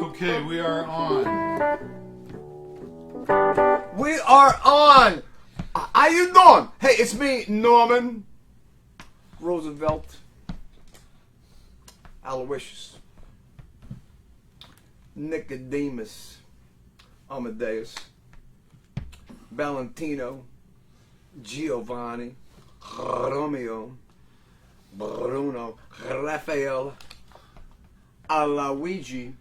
Okay, we are on. We are on. How you doing? Hey, it's me, Norman Roosevelt, Aloysius, Nicodemus, Amadeus, Valentino, Giovanni, Romeo, Bruno, Raphael, Luigi,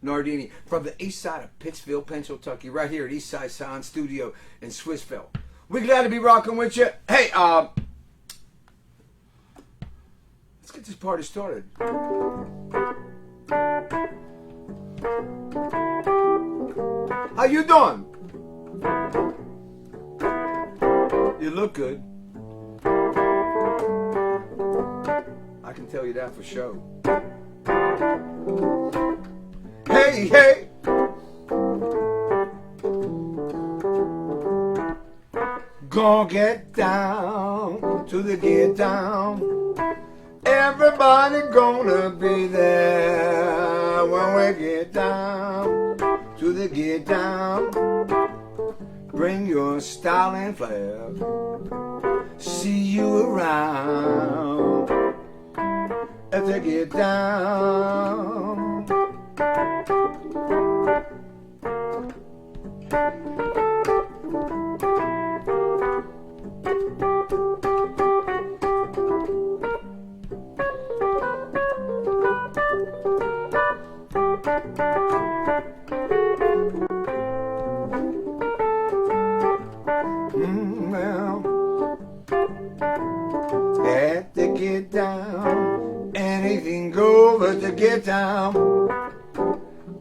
Nardini, from the east side of Pittsfield, Pennsylvania, right here at Eastside Sound Studio in Swissville. We're glad to be rocking with you. Hey, let's get this party started. How you doing? You look good. I can tell you that for sure. Hey, hey. Gonna get down to the get down. Everybody gonna be there when we get down to the get down. Bring your style and flair. See you around at the get down. At the get down, anything goes but the get down.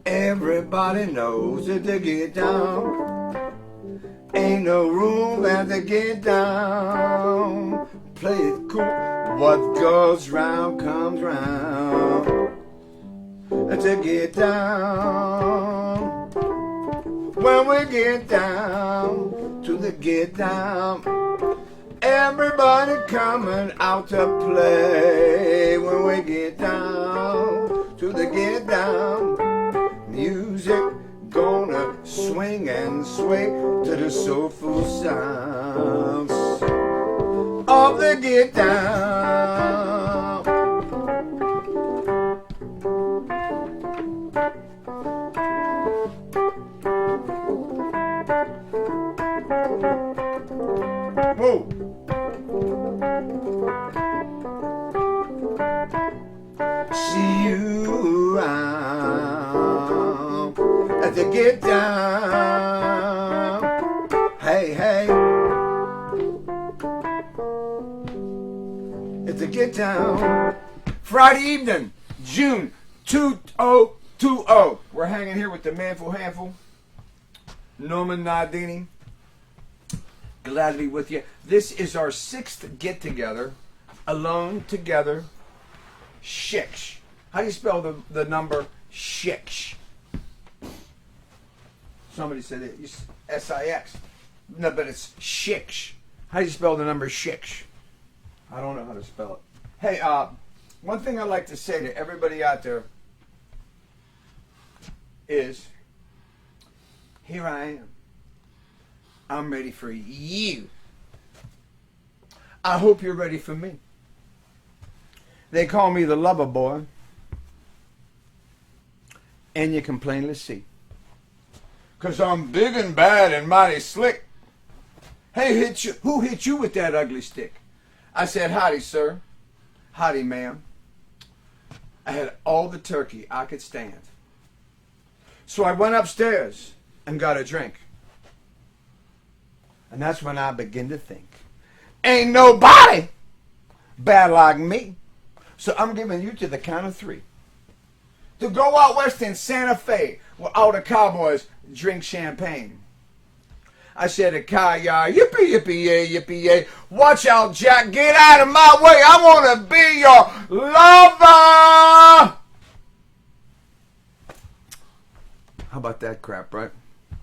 Everybody knows that the get down. Ain't no room at the get down. Play it cool. What goes round comes round. At the get down. When we get down to the get down. Everybody coming out to play when we get down to the get down. Music gonna swing and sway to the soulful sounds of the get down. Whoa. See you around at the get down. Hey, hey. At the get down. Friday evening, June 2020. We're hanging here with the manful handful, Norman Nardini. Glad to be with you. This is our 6th get together, alone together. Shix. How do you spell the number Shix? Somebody said it. S-I-X. No, but it's Shix. How do you spell the number Shix? I don't know how to spell it. Hey, one thing I'd like to say to everybody out there is, here I am. I'm ready for you. I hope you're ready for me. They call me the lover boy, and you can plainly see, 'cause I'm big and bad and mighty slick. Hey, who hit you with that ugly stick? I said, howdy, sir. Howdy, ma'am. I had all the turkey I could stand. So I went upstairs and got a drink. And that's when I began to think, ain't nobody bad like me. So I'm giving you to the count of 3. To go out west in Santa Fe where all the cowboys drink champagne. I said to Kaya, yippee, yippee, yay, yippee, yay. Watch out, Jack. Get out of my way. I want to be your lover. How about that crap, right? I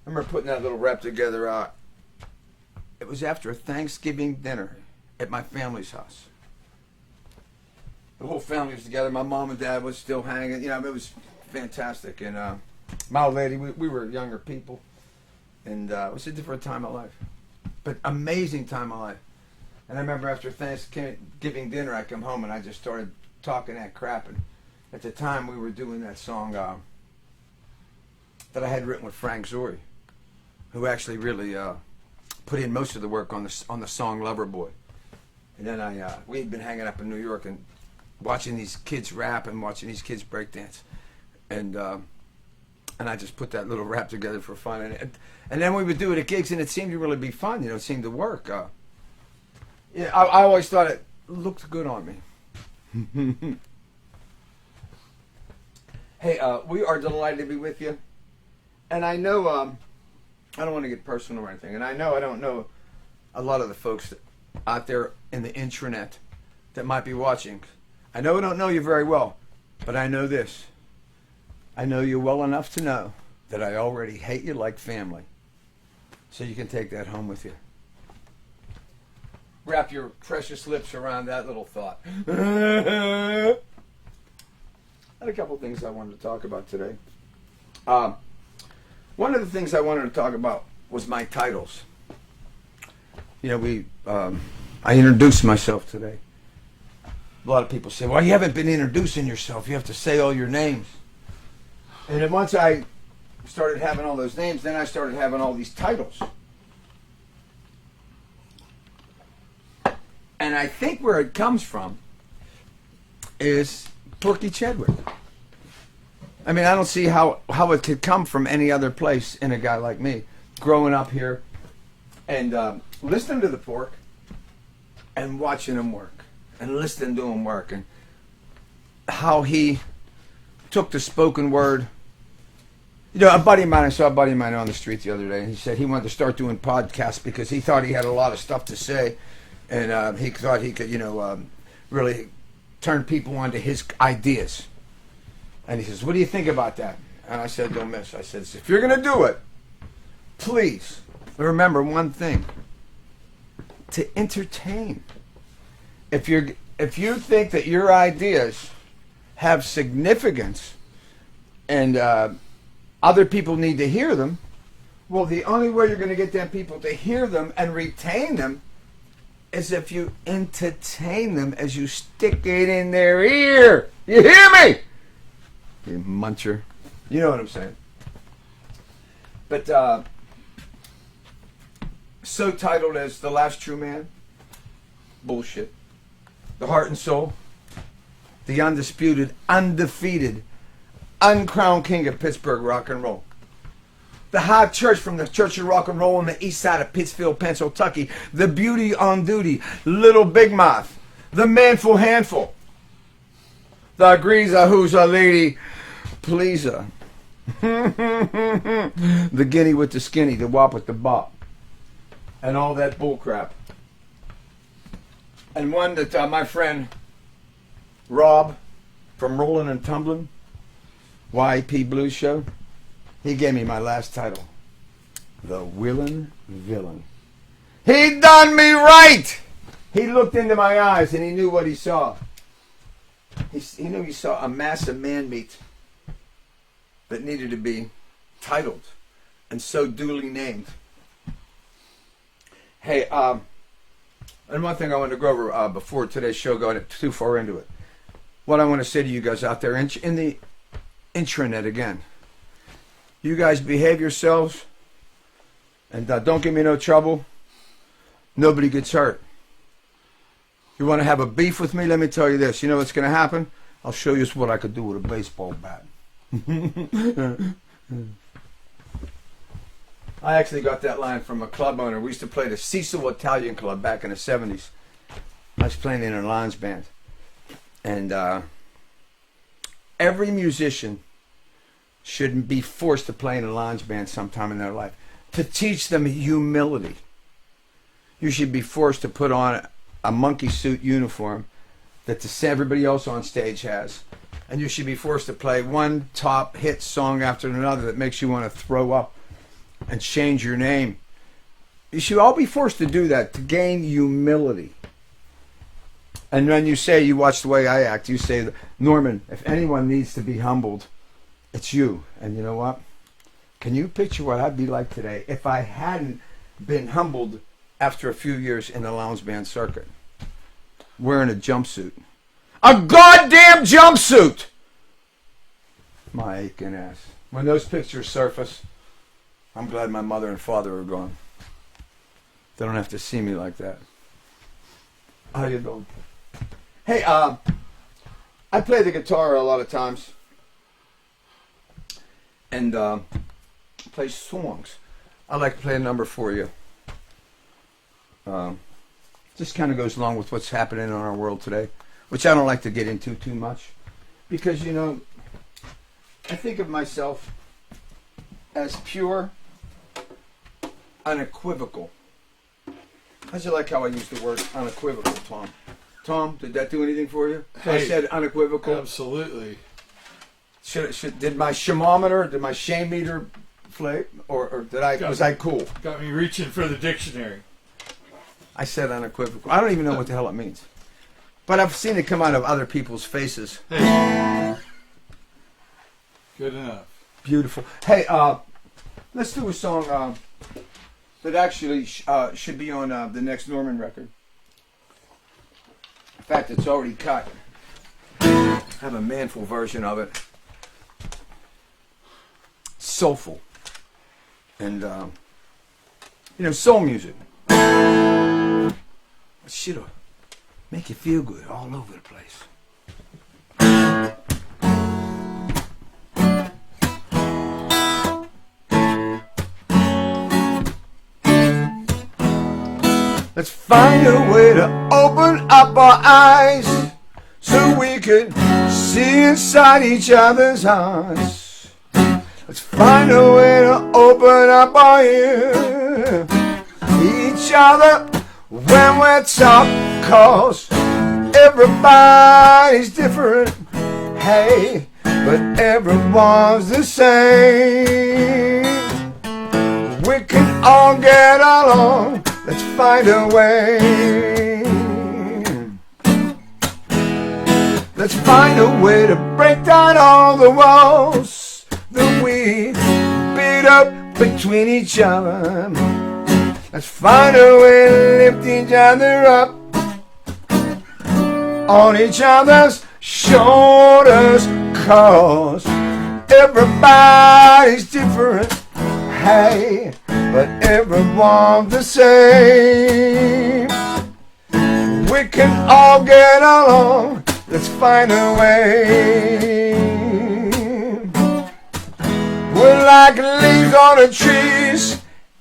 remember putting that little rap together. It was after a Thanksgiving dinner at my family's house. The whole family was together. My mom and dad was still hanging. You know, it was fantastic. And my old lady, we were younger people. And it was a different time of life. But amazing time of life. And I remember after Thanksgiving dinner, I come home and I just started talking that crap. And at the time, we were doing that song that I had written with Frank Zori, who actually really put in most of the work on the song Lover Boy. And then we had been hanging up in New York and watching these kids rap and watching these kids break dance. And I just put that little rap together for fun. And then we would do it at gigs, and it seemed to really be fun. You know, it seemed to work. Yeah, I always thought it looked good on me. Hey, we are delighted to be with you. And I know, I don't want to get personal or anything, and I know I don't know a lot of the folks out there in the intranet that might be watching. I know I don't know you very well, but I know this. I know you well enough to know that I already hate you like family. So you can take that home with you. Wrap your precious lips around that little thought. I had a couple things I wanted to talk about today. One of the things I wanted to talk about was my titles. You know, I introduced myself today. A lot of people say, well, you haven't been introducing yourself. You have to say all your names. And then once I started having all those names, then I started having all these titles. And I think where it comes from is Porky Chedwick. I mean, I don't see how it could come from any other place in a guy like me, growing up here and listening to the Pork and watching him work and listening to him work and how he took the spoken word. You know, I saw a buddy of mine on the street the other day, and he said he wanted to start doing podcasts because he thought he had a lot of stuff to say, and he thought he could, really turn people onto his ideas. And he says, what do you think about that? And I said, don't miss. I said, if you're going to do it, please remember one thing: to entertain. If you think that your ideas have significance and other people need to hear them, well, the only way you're going to get them people to hear them and retain them is if you entertain them as you stick it in their ear. You hear me? You muncher. You know what I'm saying. But so titled as The Last True Man. Bullshit. The Heart and Soul. The undisputed, undefeated, uncrowned king of Pittsburgh rock and roll. The high church from the Church of Rock and Roll on the east side of Pittsfield, Pennsylvania. The beauty on duty, Little Big Mouth. The manful handful. The greaser who's a lady pleaser. The guinea with the skinny, the wop with the bop. And all that bullcrap. And one that my friend Rob from Rollin' and Tumblin', YP Blues Show, he gave me my last title, The Willin' Villain. He done me right! He looked into my eyes and he knew what he saw. He knew he saw a mass of man-meat that needed to be titled and so duly named. Hey, and one thing I wanted to go over before today's show, going too far into it. What I want to say to you guys out there in the intranet again. You guys behave yourselves and don't give me no trouble. Nobody gets hurt. You want to have a beef with me? Let me tell you this. You know what's going to happen? I'll show you what I could do with a baseball bat. I actually got that line from a club owner. We used to play the Cecil Italian Club back in the 70s. I was playing in a lounge band. And every musician should be forced to play in a lounge band sometime in their life. To teach them humility. You should be forced to put on a monkey suit uniform that everybody else on stage has. And you should be forced to play one top hit song after another that makes you want to throw up and change your name. You should all be forced to do that to gain humility. And when you say, you watch the way I act, you say, Norman, if anyone needs to be humbled, it's you. And you know what? Can you picture what I'd be like today if I hadn't been humbled after a few years in the lounge band circuit? Wearing a jumpsuit. A goddamn jumpsuit! My aching ass. When those pictures surface, I'm glad my mother and father are gone. They don't have to see me like that. How you doing? Hey, I play the guitar a lot of times. And play songs. I'd like to play a number for you. Just kind of goes along with what's happening in our world today, which I don't like to get into too much. Because, you know, I think of myself as pure, unequivocal. How'd you like how I used the word unequivocal, Tom? Tom, did that do anything for you? So Hey, I said unequivocal. Absolutely. Did my shamometer, did my shame meter flake, or was I cool? Got me reaching for the dictionary. I said unequivocal. I don't even know what the hell it means, but I've seen it come out of other people's faces. Hey. Good enough. Beautiful. Hey, let's do a song that actually should be on the next Norman record. In fact, it's already cut. I have a manful version of it. Soulful. And, you know, soul music. Shit'll make you feel good all over the place. Let's find a way to open up our eyes so we can see inside each other's hearts. Let's find a way to open up our ears each other when we're talking, 'cause everybody's different, hey, but everyone's the same. We can all get along. Let's find a way. Let's find a way to break down all the walls that we beat up between each other. Let's find a way to lift each other up on each other's shoulders, 'cause everybody's different, hey, but everyone's the same. We can all get along. Let's find a way. We're like leaves on the trees,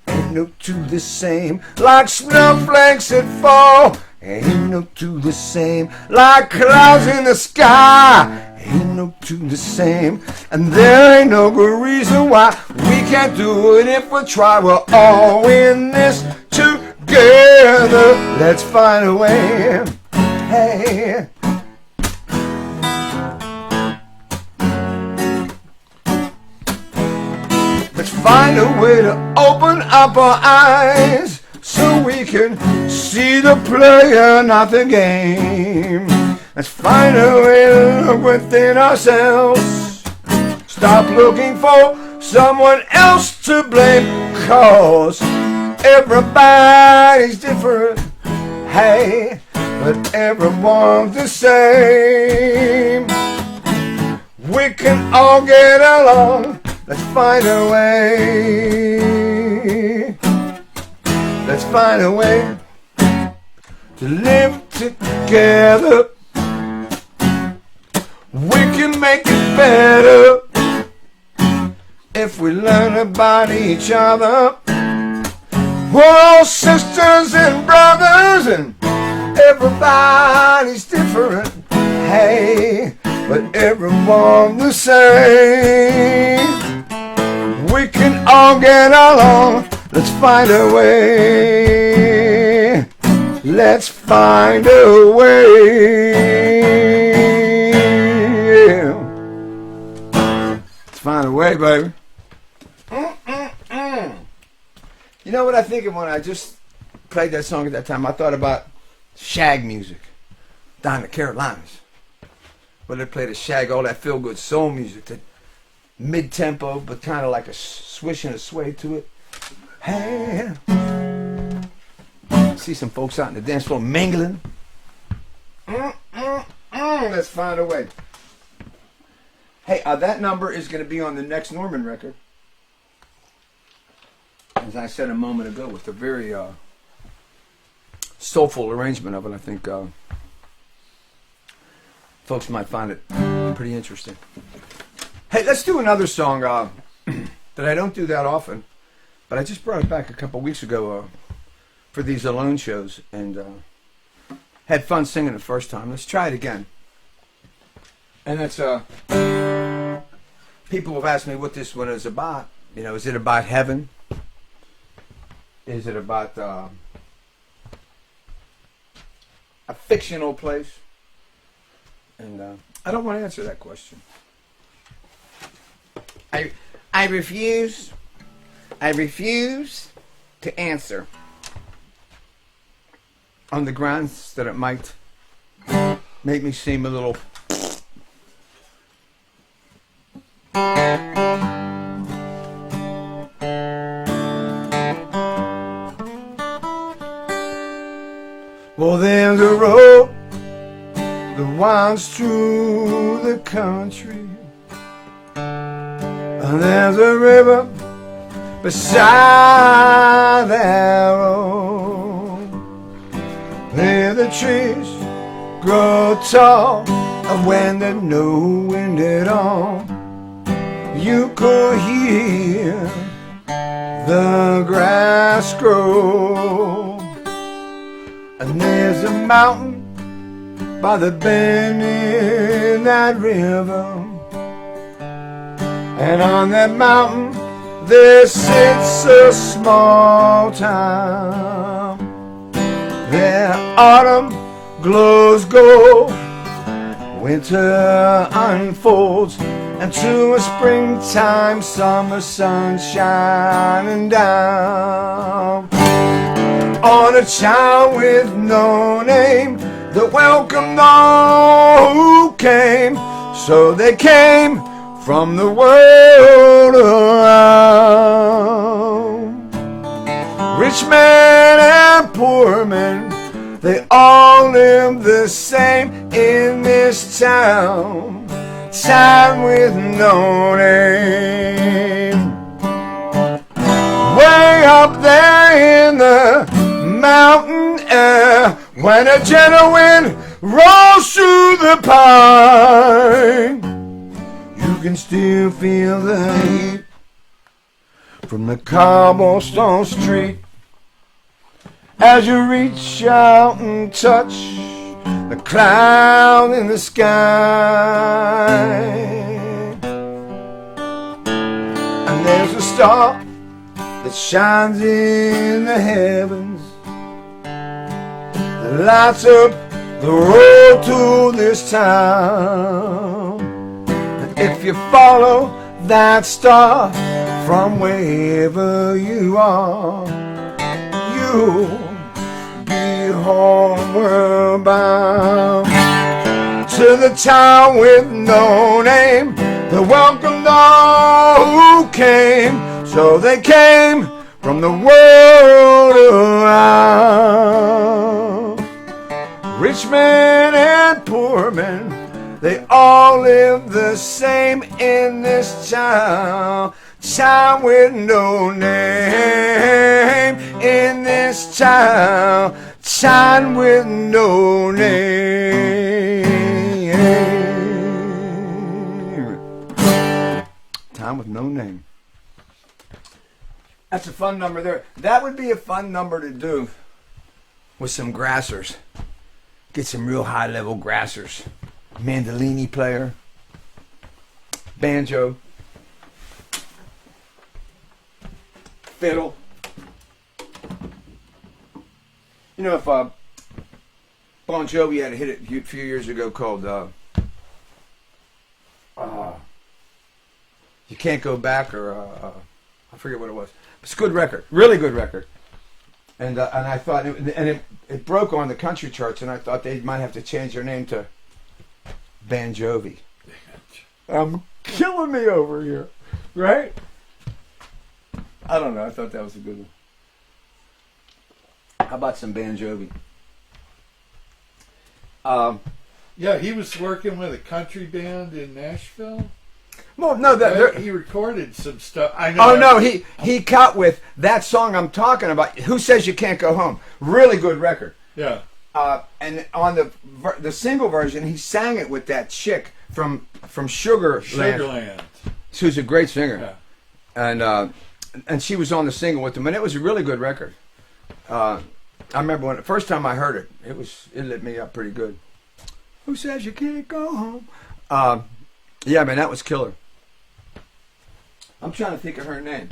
ain't no two the same. Like snowflakes that fall, ain't no two the same. Like clouds in the sky, ain't no two the same. And there ain't no good reason why we can't do it if we try. We're all in this together. Let's find a way. Hey. Let's find a way to open up our eyes so we can see the player, not the game. Let's find a way to look within ourselves. Stop looking for someone else to blame, 'cause everybody's different, hey, but everyone's the same. We can all get along. Let's find a way. Let's find a way to live together. We can make it better if we learn about each other. We're all sisters and brothers, and everybody's different, hey, but everyone's the same. We can all get along. Let's find a way. Let's find a way. Let's find a way, baby. You know what I think of when I just played that song at that time? I thought about shag music. down in the Carolinas, where they play the shag, all that feel-good soul music, that mid-tempo, but kind of like a swish and a sway to it. Hey, see some folks out in the dance floor mingling. Let's find a way. Hey, that number is going to be on the next Norman record. As I said a moment ago, with a very soulful arrangement of it. I think folks might find it pretty interesting. Hey, let's do another song that I don't do that often, but I just brought it back a couple weeks ago for these Alone shows, and had fun singing the first time. Let's try it again. And that's people have asked me what this one is about. You know, is it about heaven? Is it about a fictional place? And I don't want to answer that question. I refuse to answer on the grounds that it might make me seem a little well, there's a road that winds through the country, and there's a river beside that road. There the trees grow tall, and when there's no wind at all, you could hear the grass grow. And there's a mountain by the bend in that river, and on that mountain there sits a small town. There autumn glows gold, winter unfolds into a springtime summer sun shining down on a child with no name that welcomed all who came. So they came from the world around. Rich man and poor man, they all live the same in this town, town with no name. Way up there in the mountain air, when a gentle wind rolls through the pine, you can still feel the heat from the cobblestone street as you reach out and touch the cloud in the sky. And there's a star that shines in the heavens that lights up the road to this town. And if you follow that star from wherever you are, you'll be homeward bound to the town with no name that welcomed all who came. So they came from the world around. Rich man and poor man, they all live the same in this town, town with no name. In this town, town with no name. Town with no name. That's a fun number there. That would be a fun number to do with some grassers. Get some real high-level grassers. Mandolini player, banjo, fiddle. You know, if Bon Jovi had a hit a few years ago called You Can't Go Back, or I forget what it was. It's a good record, really good record. And I thought, it broke on the country charts, and I thought they might have to change their name to Bon Jovi. I'm killing me over here, right? I don't know. I thought that was a good one. How about some Bon Jovi? Yeah, he was working with a country band in Nashville. Well, no, He recorded some stuff. I know. Oh no, he cut with that song I'm talking about. Who Says You Can't Go Home? Really good record. Yeah. And on the single version, he sang it with that chick from Sugarland. She was a great singer, yeah. And she was on the single with him, and it was a really good record. I remember when the first time I heard it, it lit me up pretty good. Who Says You Can't Go Home? Yeah, man, that was killer. I'm trying to think of her name.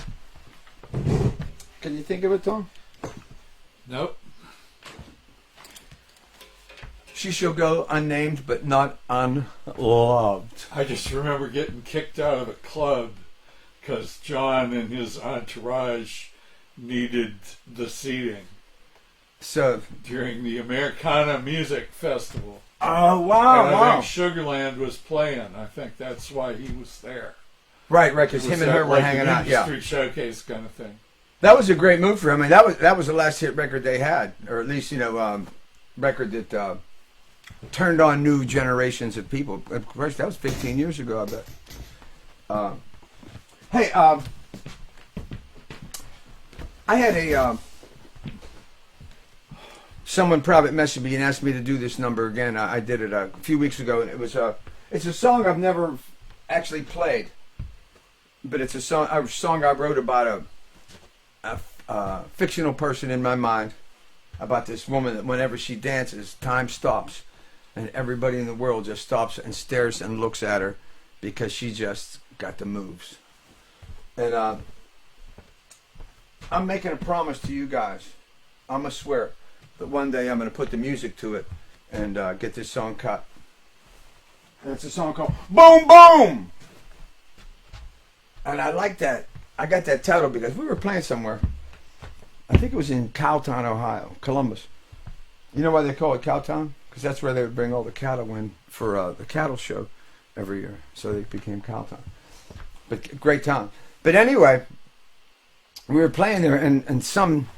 Can you think of it, Tom? Nope. She shall go unnamed, but not unloved. I just remember getting kicked out of a club because John and his entourage needed the seating. So during the Americana Music Festival. Oh, wow, and I wow. think Sugarland was playing. I think that's why he was there. Right, because him and her were hanging out. Yeah, street showcase kind of thing. That was a great move for him. I mean, that was the last hit record they had, or at least record that turned on new generations of people. Of course, that was 15 years ago, I bet. Hey, I had someone private messaged me and asked me to do this number again. I did it a few weeks ago, and it's a song I've never actually played. But it's a song I wrote about a fictional person in my mind, about this woman that whenever she dances, time stops, and everybody in the world just stops and stares and looks at her because she just got the moves. And I'm making a promise to you guys. I'm going to swear that one day I'm going to put the music to it and get this song cut. And it's a song called Boom Boom! And I like that. I got that title because we were playing somewhere. I think it was in Cowtown, Ohio, Columbus. You know why they call it Cowtown? Because that's where they would bring all the cattle in for the cattle show every year. So they became Cowtown. But great town. But anyway, we were playing there, and some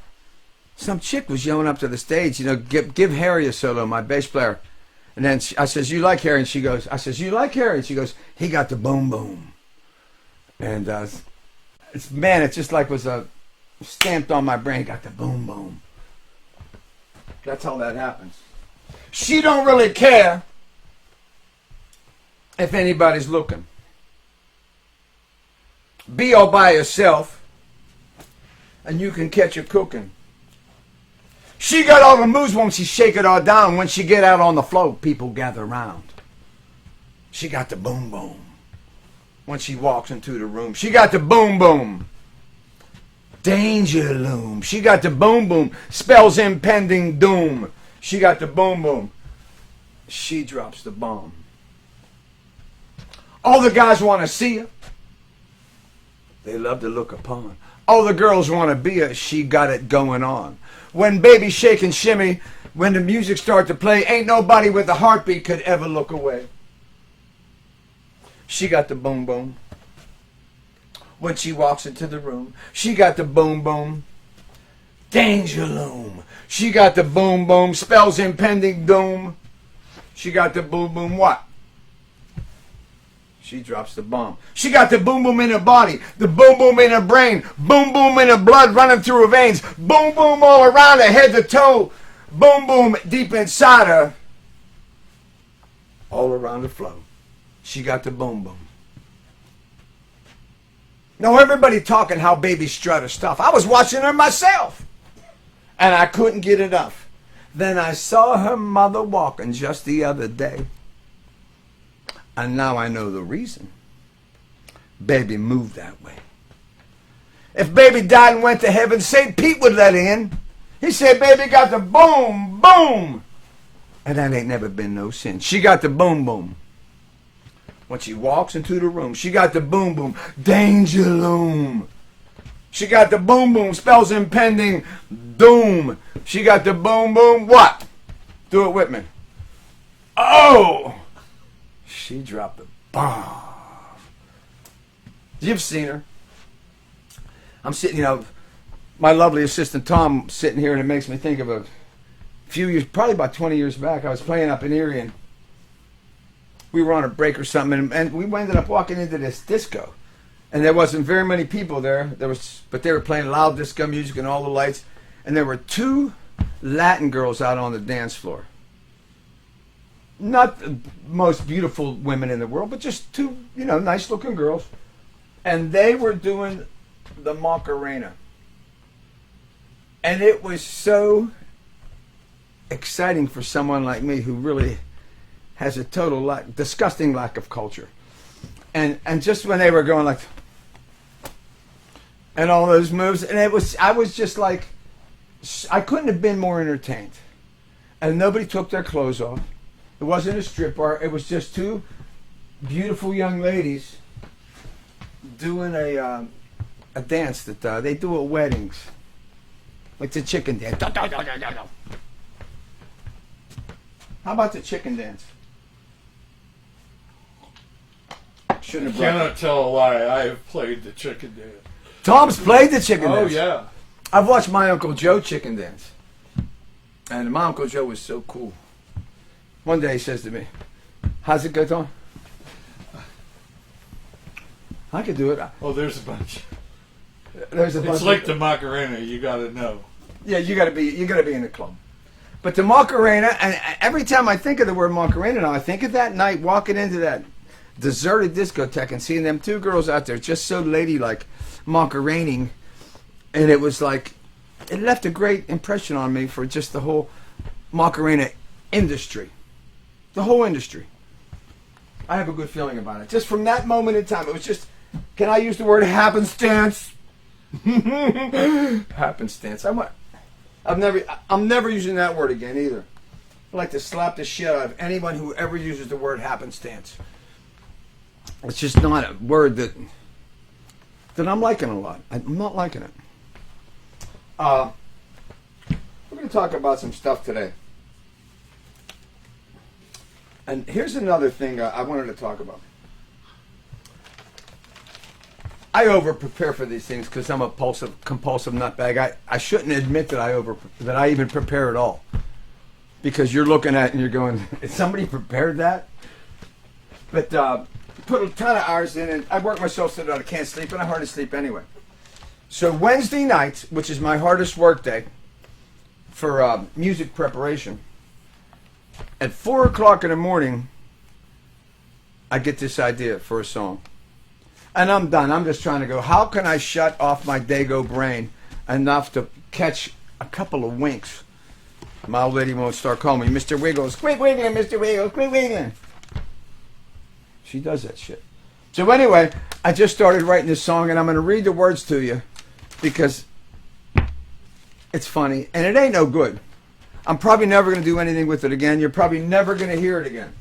chick was yelling up to the stage, give Harry a solo, my bass player. And then I says, you like Harry? And she goes, I says, you like Harry? And she goes, he got the boom boom. And it just like was stamped on my brain. Got the boom boom. That's how that happens. She don't really care if anybody's looking. Be all by yourself, and you can catch her cooking. She got all the moves, won't she shake it all down? When she get out on the floor, people gather round. She got the boom boom. When she walks into the room, she got the boom boom. Danger loom. She got the boom boom. Spells impending doom. She got the boom boom. She drops the bomb. All the guys want to see her. They love to look upon. All the girls want to be her. She got it going on. When baby shake and shimmy, when the music start to play, ain't nobody with a heartbeat could ever look away. She got the boom boom. When she walks into the room, she got the boom boom. Danger loom. She got the boom boom. Spells impending doom. She got the boom boom what? She drops the bomb. She got the boom boom in her body, the boom boom in her brain, boom boom in her blood running through her veins, boom boom all around her head to toe, boom boom deep inside her, all around the flow. She got the boom boom. Now everybody talking how baby strut her stuff. I was watching her myself, and I couldn't get enough. Then I saw her mother walking just the other day. And now I know the reason. Baby moved that way. If baby died and went to heaven, St. Pete would let in. He said, baby got the boom, boom. And that ain't never been no sin. She got the boom, boom. When she walks into the room, she got the boom, boom. Danger loom. She got the boom boom, spells impending doom. She got the boom boom, what? Do it with me. Oh! She dropped the bomb. You've seen her. I'm sitting, my lovely assistant Tom sitting here, and it makes me think of a few years, probably about 20 years back. I was playing up in Erie, and we were on a break or something, and we ended up walking into this disco. And there wasn't very many people there. But they were playing loud disco music and all the lights. And there were two Latin girls out on the dance floor. Not the most beautiful women in the world, but just two, nice looking girls. And they were doing the Macarena. And it was so exciting for someone like me who really has a total disgusting lack of culture. And just when they were going like, and all those moves, and I was just like, I couldn't have been more entertained. And nobody took their clothes off. It wasn't a strip bar. It was just two beautiful young ladies doing a dance that they do at weddings, like the chicken dance. How about the chicken dance? Shouldn't have Cannot tell a lie. I have played the chicken dance. Tom's played the chicken dance. Oh, yeah. I've watched my Uncle Joe chicken dance. And my Uncle Joe was so cool. One day he says to me, how's it go, Tom? I could do it. Oh, there's a bunch. It's like the Macarena. You got to know. Yeah, you got to be in the club. But the Macarena, and every time I think of the word Macarena now, I think of that night walking into that deserted discotheque and seeing them two girls out there just so ladylike Macarening, and it was like, it left a great impression on me for just the whole Macarena industry. The whole industry. I have a good feeling about it. Just from that moment in time, it was just, can I use the word happenstance? Happenstance. I'm never using that word again either. I'd like to slap the shit out of anyone who ever uses the word happenstance. It's just not a word that I'm liking a lot. I'm not liking it. We're going to talk about some stuff today. And here's another thing I wanted to talk about. I over-prepare for these things because I'm a compulsive nutbag. I shouldn't admit that I even prepare at all. Because you're looking at it and you're going, is somebody prepared that? But put a ton of hours in, and I work myself so that I can't sleep, and I hardly sleep anyway. So Wednesday night, which is my hardest work day for music preparation, at 4 o'clock in the morning, I get this idea for a song. And I'm done. I'm just trying to go, how can I shut off my Dago brain enough to catch a couple of winks? My old lady won't start calling me Mr. Wiggles. Quit wiggling, Mr. Wiggles, quit wiggling. She does that shit. So anyway, I just started writing this song, and I'm going to read the words to you because it's funny, and it ain't no good. I'm probably never going to do anything with it again. You're probably never going to hear it again.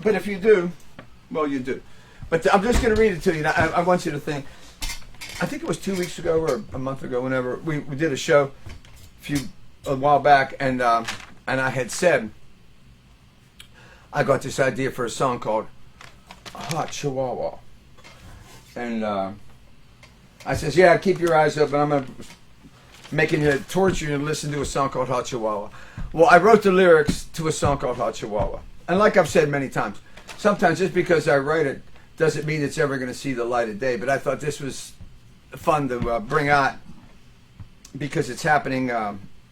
But if you do, well, you do. But I'm just going to read it to you. I want you to think. I think it was 2 weeks ago or a month ago, whenever we did a show a while back, and I had said I got this idea for a song called Hot Chihuahua. And I says, yeah, keep your eyes open. I'm making you torture you to listen to a song called Hot Chihuahua. Well, I wrote the lyrics to a song called Hot Chihuahua. And like I've said many times, sometimes just because I write it doesn't mean it's ever going to see the light of day. But I thought this was fun to bring out because it's happening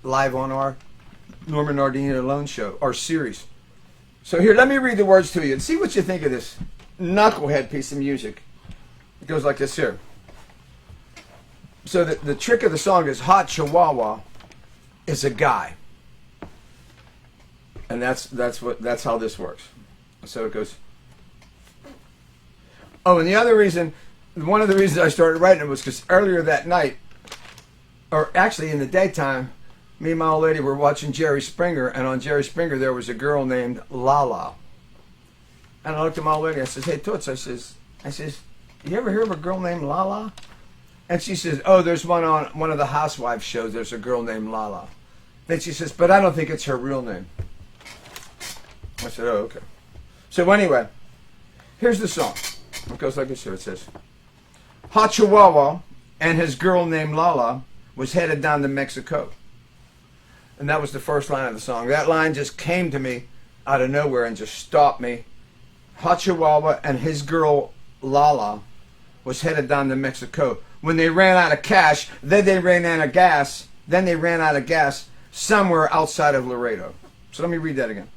live on our Norman Nardini Alone show, our series. So here, let me read the words to you and see what you think of this knucklehead piece of music. It goes like this here. So the trick of the song is Hot Chihuahua is a guy. And that's how this works. So it goes. Oh, and the other reason, one of the reasons I started writing it was because earlier that night, or actually in the daytime, me and my old lady were watching Jerry Springer, and on Jerry Springer there was a girl named Lala. And I looked at my old lady, I says, hey Toots, I says, you ever hear of a girl named Lala? And she says, oh, there's one on one of the housewives shows. There's a girl named Lala. Then she says, but I don't think it's her real name. I said, oh, okay. So anyway, here's the song. It goes like this here. It says, Hot Chihuahua and his girl named Lala was headed down to Mexico. And that was the first line of the song. That line just came to me out of nowhere and just stopped me. Hot Chihuahua and his girl Lala was headed down to Mexico. When they ran out of cash, then they ran out of gas. Then they ran out of gas somewhere outside of Laredo. So let me read that again.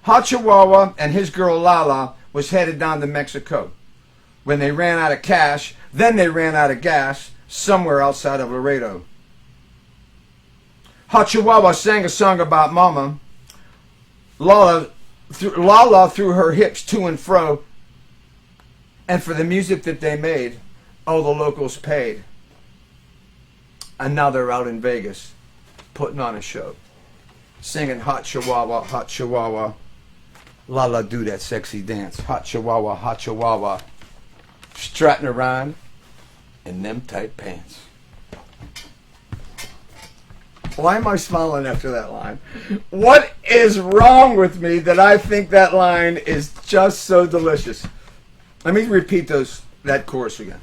Hot Chihuahua and his girl Lala was headed down to Mexico. When they ran out of cash, then they ran out of gas somewhere outside of Laredo. Hot Chihuahua sang a song about Mama. Lala threw her hips to and fro, and for the music that they made, all the locals paid. And now they're out in Vegas, putting on a show, singing Hot Chihuahua, Lala do that sexy dance. Hot Chihuahua, strutting around in them tight pants. Why am I smiling after that line? What is wrong with me that I think that line is just so delicious? Let me repeat that chorus again.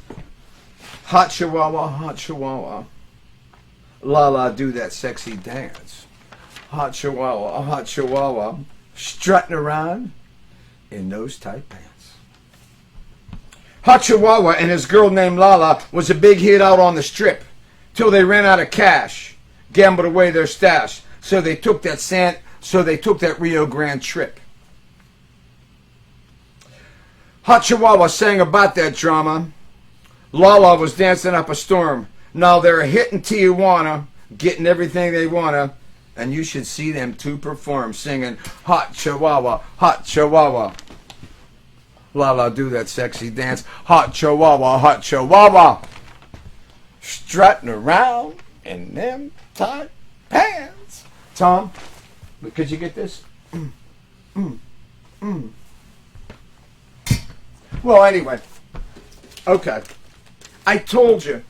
Hot Chihuahua, Lala do that sexy dance. Hot Chihuahua, strutting around in those tight pants. Hot Chihuahua and his girl named Lala was a big hit out on the strip till they ran out of cash, gambled away their stash, so they took that Rio Grande trip. Hot Chihuahua sang about that drama. Lala was dancing up a storm. Now they're hitting Tijuana, getting everything they wanna, and you should see them two perform, singing Hot Chihuahua, Lala do that sexy dance. Hot Chihuahua, strutting around in them tight pants. Tom, could you get this? Well, anyway, okay. I told you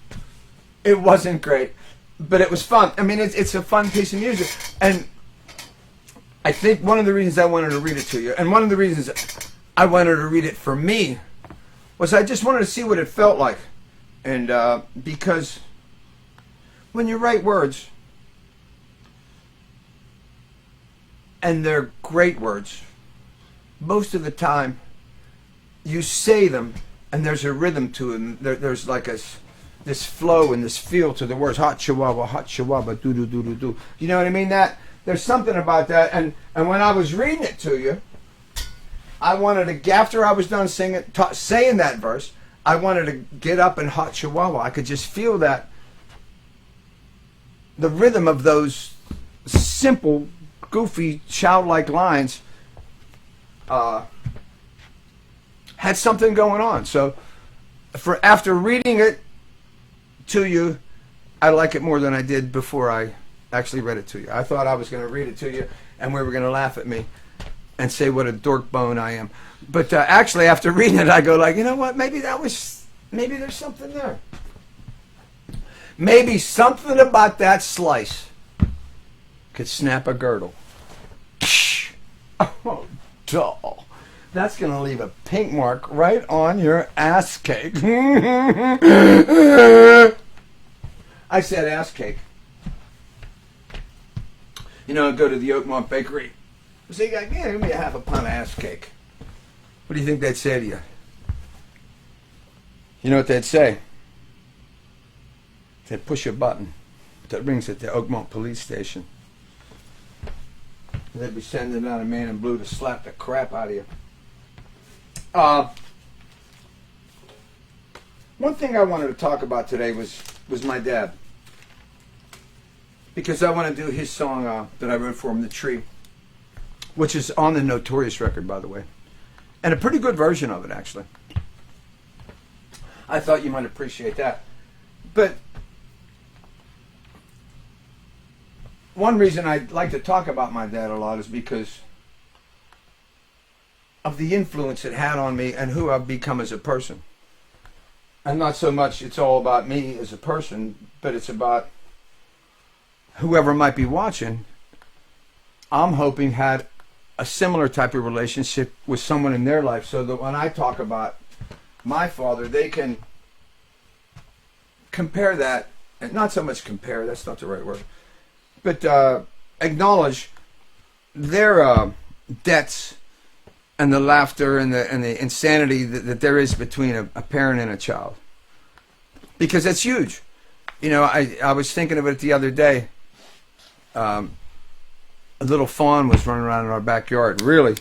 it wasn't great, but it was fun. I mean, it's a fun piece of music. And I think one of the reasons I wanted to read it to you, and one of the reasons I wanted to read it for me, was I just wanted to see what it felt like. And because when you write words, and they're great words, most of the time you say them and there's a rhythm to them. There's like this flow and this feel to the words. Hot Chihuahua, do do do do do. You know what I mean? That there's something about that. And when I was reading it to you, I wanted to, after I was done saying that verse, I wanted to get up and Hot Chihuahua. I could just feel that, the rhythm of those simple, goofy, childlike lines had something going on. So after reading it to you, I like it more than I did before I actually read it to you. I thought I was going to read it to you and we were going to laugh at me and say what a dork bone I am. But actually after reading it, I go like, you know what, maybe there's something there. Maybe something about that slice could snap a girdle. Oh, doll. That's going to leave a pink mark right on your ass cake. I said ass cake. You know, go to the Oakmont Bakery. Say, yeah, give me a half a pound of ass cake. What do you think they'd say to you? You know what they'd say? They'd push a button that rings at the Oakmont police station. They'd be sending out a man in blue to slap the crap out of you. One thing I wanted to talk about today was my dad. Because I want to do his song that I wrote for him, The Tree, which is on the Notorious record, by the way. And a pretty good version of it, actually. I thought you might appreciate that. But one reason I like to talk about my dad a lot is because of the influence it had on me and who I've become as a person. and not so much it's all about me as a person, but it's about whoever might be watching. I'm hoping had a similar type of relationship with someone in their life, so that when I talk about my father, they can compare that, and not so much compare, that's not the right word, but acknowledge their debts and the laughter and the insanity that there is between a parent and a child. Because that's huge. You know, I was thinking of it the other day. A little fawn was running around in our backyard, really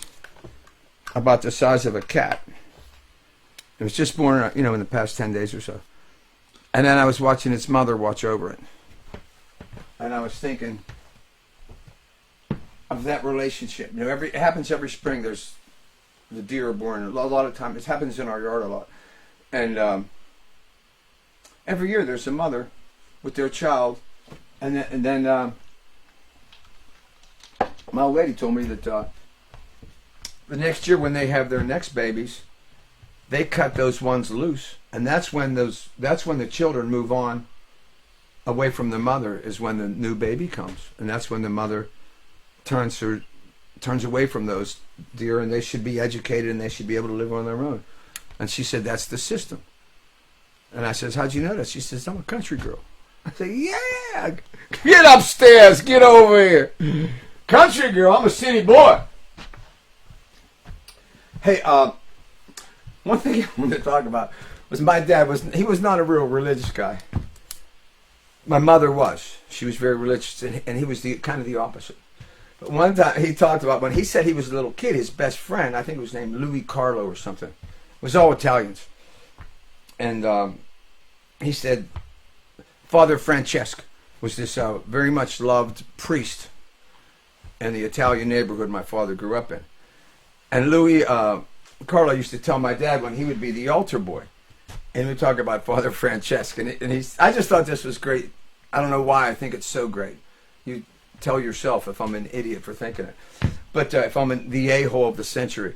about the size of a cat. It was just born, you know, in the past 10 days or so. And then I was watching its mother watch over it. And I was thinking of that relationship. You know, it happens every spring. There's the deer are born. A lot of times, it happens in our yard a lot. And every year there's a mother with their child. And then my old lady told me that the next year when they have their next babies, they cut those ones loose, and that's when the children move on away from the mother, is when the new baby comes, and that's when the mother turns away from those deer, and they should be educated and they should be able to live on their own. And she said, that's the system. And I says, how'd you know that? She says, I'm a country girl. I said, yeah, get upstairs, get over here. Country girl, I'm a city boy. Hey, one thing I wanted to talk about was my dad he was not a real religious guy. My mother was. She was very religious, and he was kind of the opposite. But one time he talked about when he said he was a little kid, his best friend, I think it was named Louis Carlo or something, it was all Italians. And he said Father Francesco was this very much loved priest in the Italian neighborhood my father grew up in. And Louis Carlo used to tell my dad when he would be the altar boy, and we'd talk about Father Francesco, I just thought this was great. I don't know why I think it's so great. You tell yourself if I'm an idiot for thinking it, but if I'm the a-hole of the century.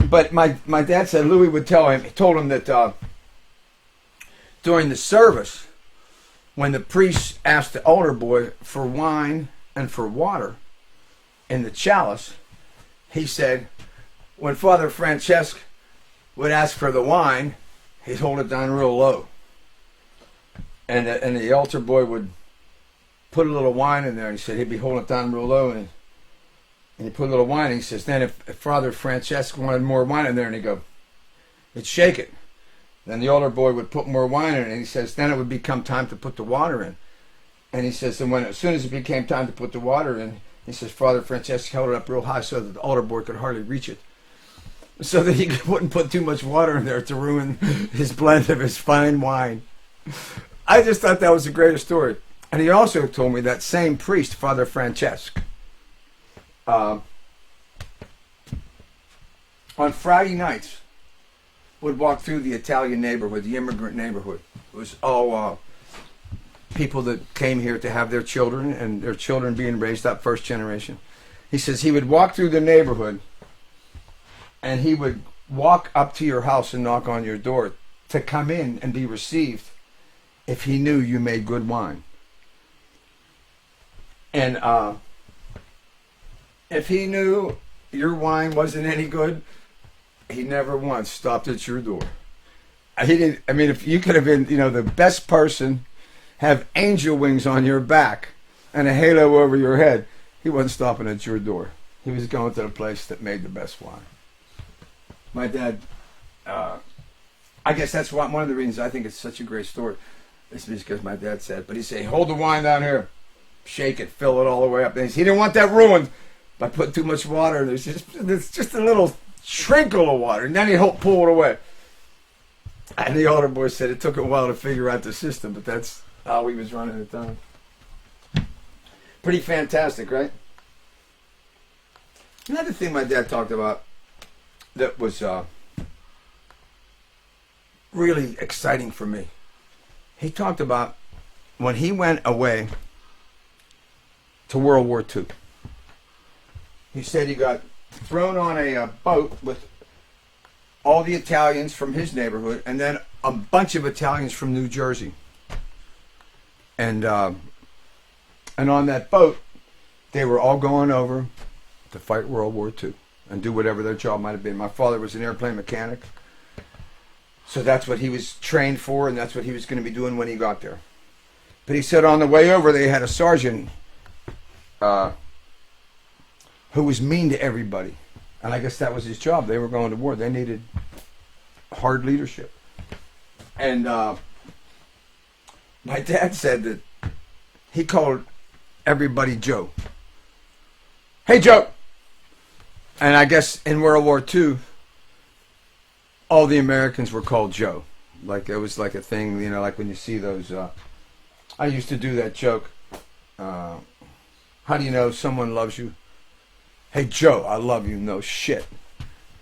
But my dad said Louis would told him that during the service, when the priest asked the altar boy for wine and for water in the chalice, he said, when Father Francesco would ask for the wine, he'd hold it down real low. And the altar boy would put a little wine in there, and he said he'd be holding it down real low, and he put a little wine, and he says, then if Father Francesco wanted more wine in there, and he'd go, he'd shake it. Then the altar boy would put more wine in it, and he says, then it would become time to put the water in. And he says, and as soon as it became time to put the water in, he says, Father Francesco held it up real high so that the altar boy could hardly reach it, so that he wouldn't put too much water in there to ruin his blend of his fine wine. I just thought that was the greatest story. And he also told me that same priest, Father Francesco, on Friday nights would walk through the Italian neighborhood, the immigrant neighborhood. It was all people that came here to have their children, and their children being raised up first generation. He says he would walk through the neighborhood, and he would walk up to your house and knock on your door to come in and be received if he knew you made good wine. And if he knew your wine wasn't any good, he never once stopped at your door. He didn't. I mean, if you could have been, the best person, have angel wings on your back and a halo over your head, he wasn't stopping at your door. He was going to the place that made the best wine. My dad, I guess that's one of the reasons I think it's such a great story. It's because my dad said, but he'd say, hold the wine down here, shake it, fill it all the way up. And he didn't want that ruined by putting too much water. There's just a little trickle of water, and then he'd pull it away. And the altar boy said it took a while to figure out the system, but that's how he was running it down. Pretty fantastic, right? Another thing my dad talked about that was really exciting for me. He talked about when he went away to World War II. He said he got thrown on a boat with all the Italians from his neighborhood, and then a bunch of Italians from New Jersey. And on that boat, they were all going over to fight World War II and do whatever their job might have been. My father was an airplane mechanic, so that's what he was trained for, and that's what he was going to be doing when he got there. But he said on the way over, they had a sergeant who was mean to everybody. And I guess that was his job. They were going to war. They needed hard leadership. And my dad said that he called everybody Joe. Hey, Joe! And I guess in World War II, all the Americans were called Joe. Like, it was like a thing, you know, like when you see those... I used to do that joke. How do you know someone loves you? Hey, Joe, I love you. No shit.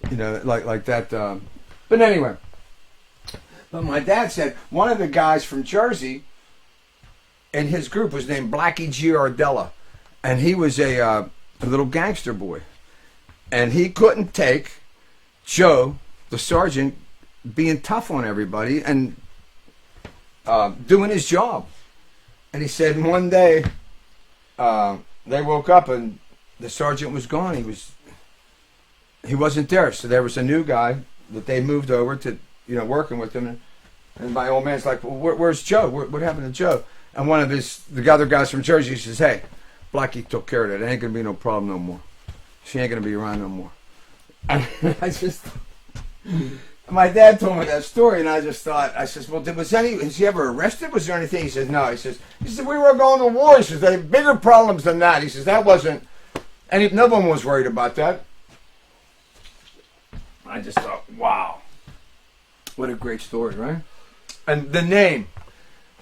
You know, like that. But anyway. But my dad said one of the guys from Jersey in his group was named Blackie Giardella. And he was a little gangster boy. And he couldn't take Joe, the sergeant, being tough on everybody and doing his job. And he said one day they woke up and the sergeant was gone. He wasn't there. So there was a new guy that they moved over to, you know, working with him. And my old man's like, well, where's Joe? What happened to Joe? And one of the other guys from Jersey says, hey, Blackie took care of that. It ain't going to be no problem no more. She ain't going to be around no more. And I just... My dad told me that story, and I just thought, I says, well, was he ever arrested? Was there anything? He says, no. He said, we were going to war. He says, they had bigger problems than that. He says, that wasn't, and no one was worried about that. I just thought, wow. What a great story, right? And the name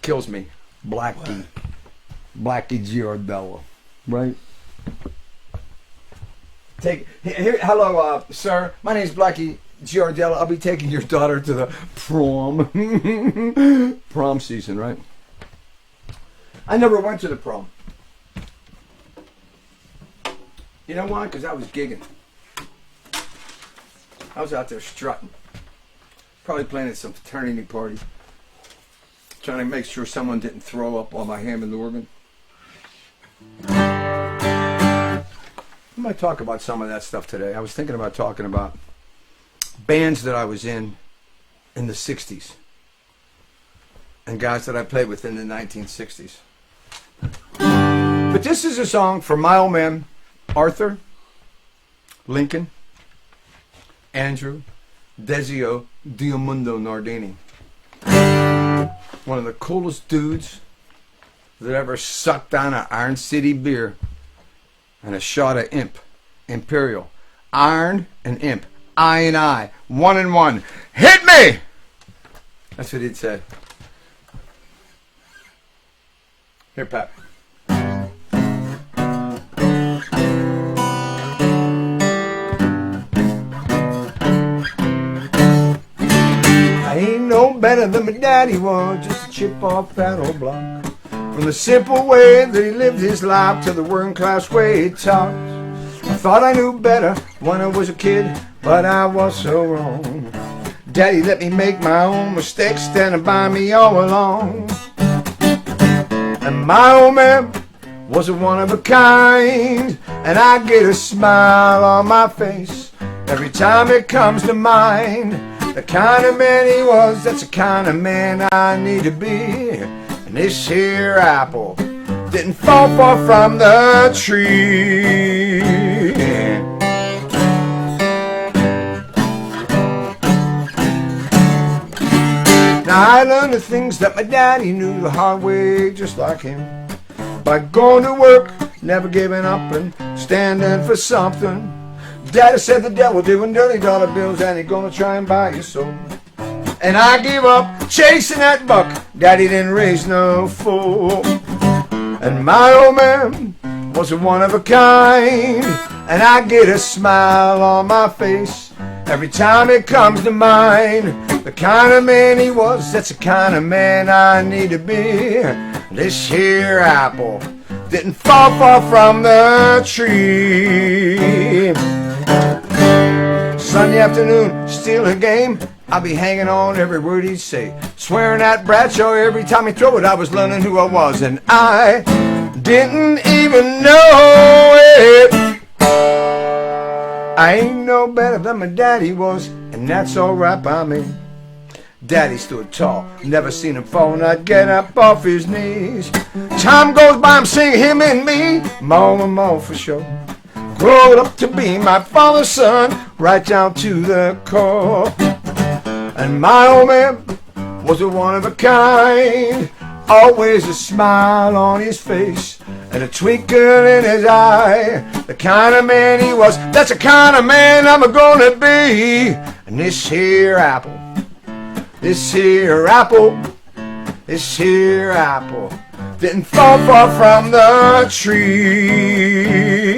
kills me. Blackie. Blackie Giardella, right? Hello, sir. My name's Blackie Giardella. I'll be taking your daughter to the prom. Prom season, right? I never went to the prom. You know why? Because I was gigging. I was out there strutting. Probably playing at some fraternity party. Trying to make sure someone didn't throw up on my Hammond organ. I might talk about some of that stuff today. I was thinking about talking about bands that I was in the 60s and guys that I played with in the 1960s. But this is a song for my old man Arthur, Lincoln, Andrew, Desio, Diamundo Nardini. One of the coolest dudes that ever sucked down an Iron City beer and a shot of Imp, Imperial. Iron and Imp. I and I. 1 and 1. Hit me! That's what he'd say. Here, Pat. I ain't no better than my daddy was, just a chip off that old block. From the simple way that he lived his life to the working class way he talked. I thought I knew better when I was a kid, but I was so wrong. Daddy let me make my own mistakes, standing by me all along. And my old man was a one of a kind, and I get a smile on my face every time it comes to mind. The kind of man he was, that's the kind of man I need to be. And this here apple didn't fall far from the tree. Now I learned the things that my daddy knew the hard way, just like him. By going to work, never giving up and standing for something. Daddy said the devil doing dirty dollar bills and he gonna try and buy your soul. And I give up chasing that buck. Daddy didn't raise no fool. And my old man was a one of a kind, and I get a smile on my face every time it comes to mind. The kind of man he was, that's the kind of man I need to be. This here apple didn't fall far from the tree. Sunday afternoon, still a game. I'll be hanging on every word he'd say. Swearing at Bradshaw every time he threw it. I was learning who I was, and I didn't even know it. I ain't no better than my daddy was, and that's alright by me. Daddy stood tall, never seen him fall, and I'd get up off his knees. Time goes by, I'm singing him and me, more for sure. Growing up to be my father's son, right down to the core. And my old man was a one of a kind, always a smile on his face and a twinkle in his eye. The kind of man he was, that's the kind of man I'm gonna be. And this here apple, this here apple, this here apple didn't fall far from the tree,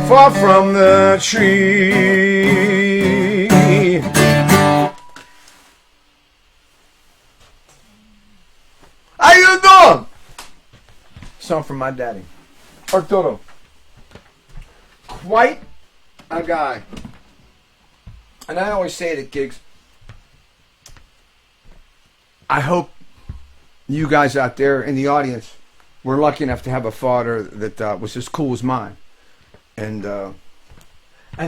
far from the tree. How you doing? Song from my daddy, Arturo. Quite a guy. And I always say it at gigs, I hope you guys out there in the audience were lucky enough to have a father that was as cool as mine. And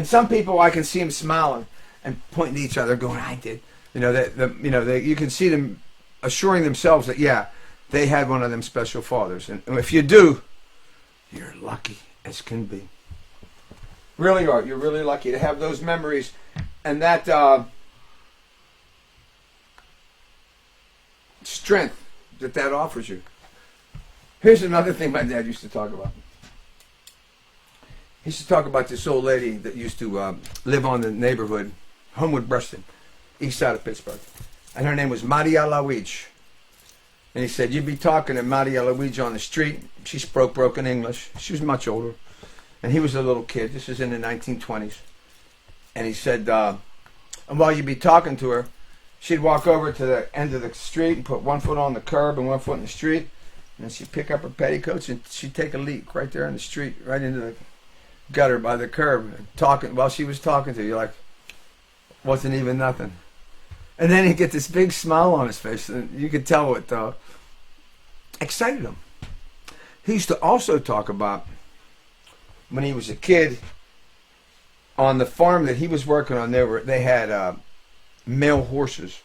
some people, I can see them smiling and pointing to each other, going, "I did." You know, you can see them assuring themselves that, yeah, they had one of them special fathers. And if you do, you're lucky as can be. Really are. You're really lucky to have those memories and that strength that offers you. Here's another thing my dad used to talk about. He used to talk about this old lady that used to live on the neighborhood, Homewood Breaston, east side of Pittsburgh. And her name was Maria Luigi. And he said, you'd be talking to Maria Luigi on the street. She spoke broken English. She was much older. And he was a little kid. This is in the 1920s. And he said, and while you'd be talking to her, she'd walk over to the end of the street and put one foot on the curb and one foot in the street. And then she'd pick up her petticoats and she'd take a leak right there in the street, right into the gutter by the curb. Talking while she was talking to you, like, wasn't even nothing. And then he'd get this big smile on his face, and you could tell it excited him. He used to also talk about when he was a kid on the farm that he was working on. They had male horses,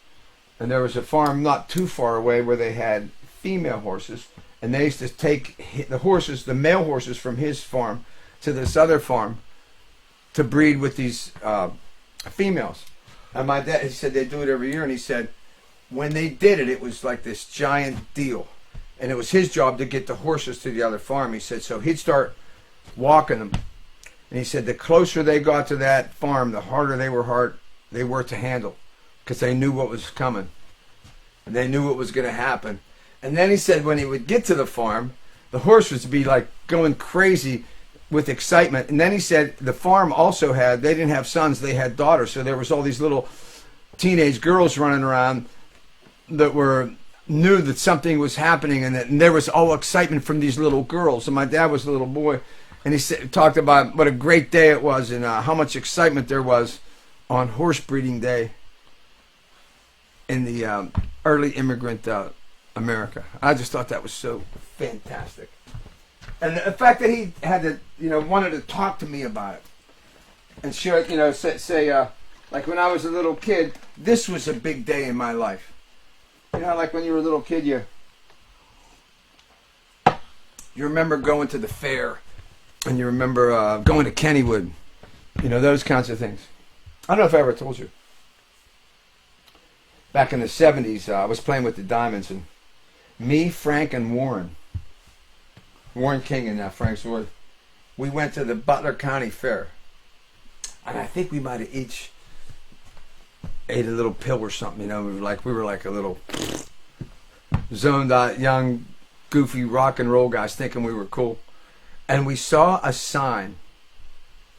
and there was a farm not too far away where they had female horses, and they used to take the male horses from his farm to this other farm to breed with these females. And my dad, he said they do it every year, and he said when they did it, it was like this giant deal. And it was his job to get the horses to the other farm. He said, so he'd start walking them. And he said the closer they got to that farm, the harder they were to handle, because they knew what was coming. And they knew what was going to happen. And then he said when he would get to the farm, the horse would be like going crazy with excitement. And then he said the farm also they didn't have sons, they had daughters. So there was all these little teenage girls running around that knew that something was happening, and there was all excitement from these little girls. And my dad was a little boy, and he talked about what a great day it was and how much excitement there was on horse breeding day in the early immigrant America. I just thought that was so fantastic. And the fact that he had to, wanted to talk to me about it and share, say, like when I was a little kid, this was a big day in my life. Like when you were a little kid, you remember going to the fair, and you remember going to Kennywood, those kinds of things. I don't know if I ever told you. Back in the 70s, I was playing with the Diamonds, and me, Frank, and Warren King and Frank Sword, we went to the Butler County Fair. And I think we might have each ate a little pill or something, we were like a little zoned out, young, goofy rock and roll guys thinking we were cool. And we saw a sign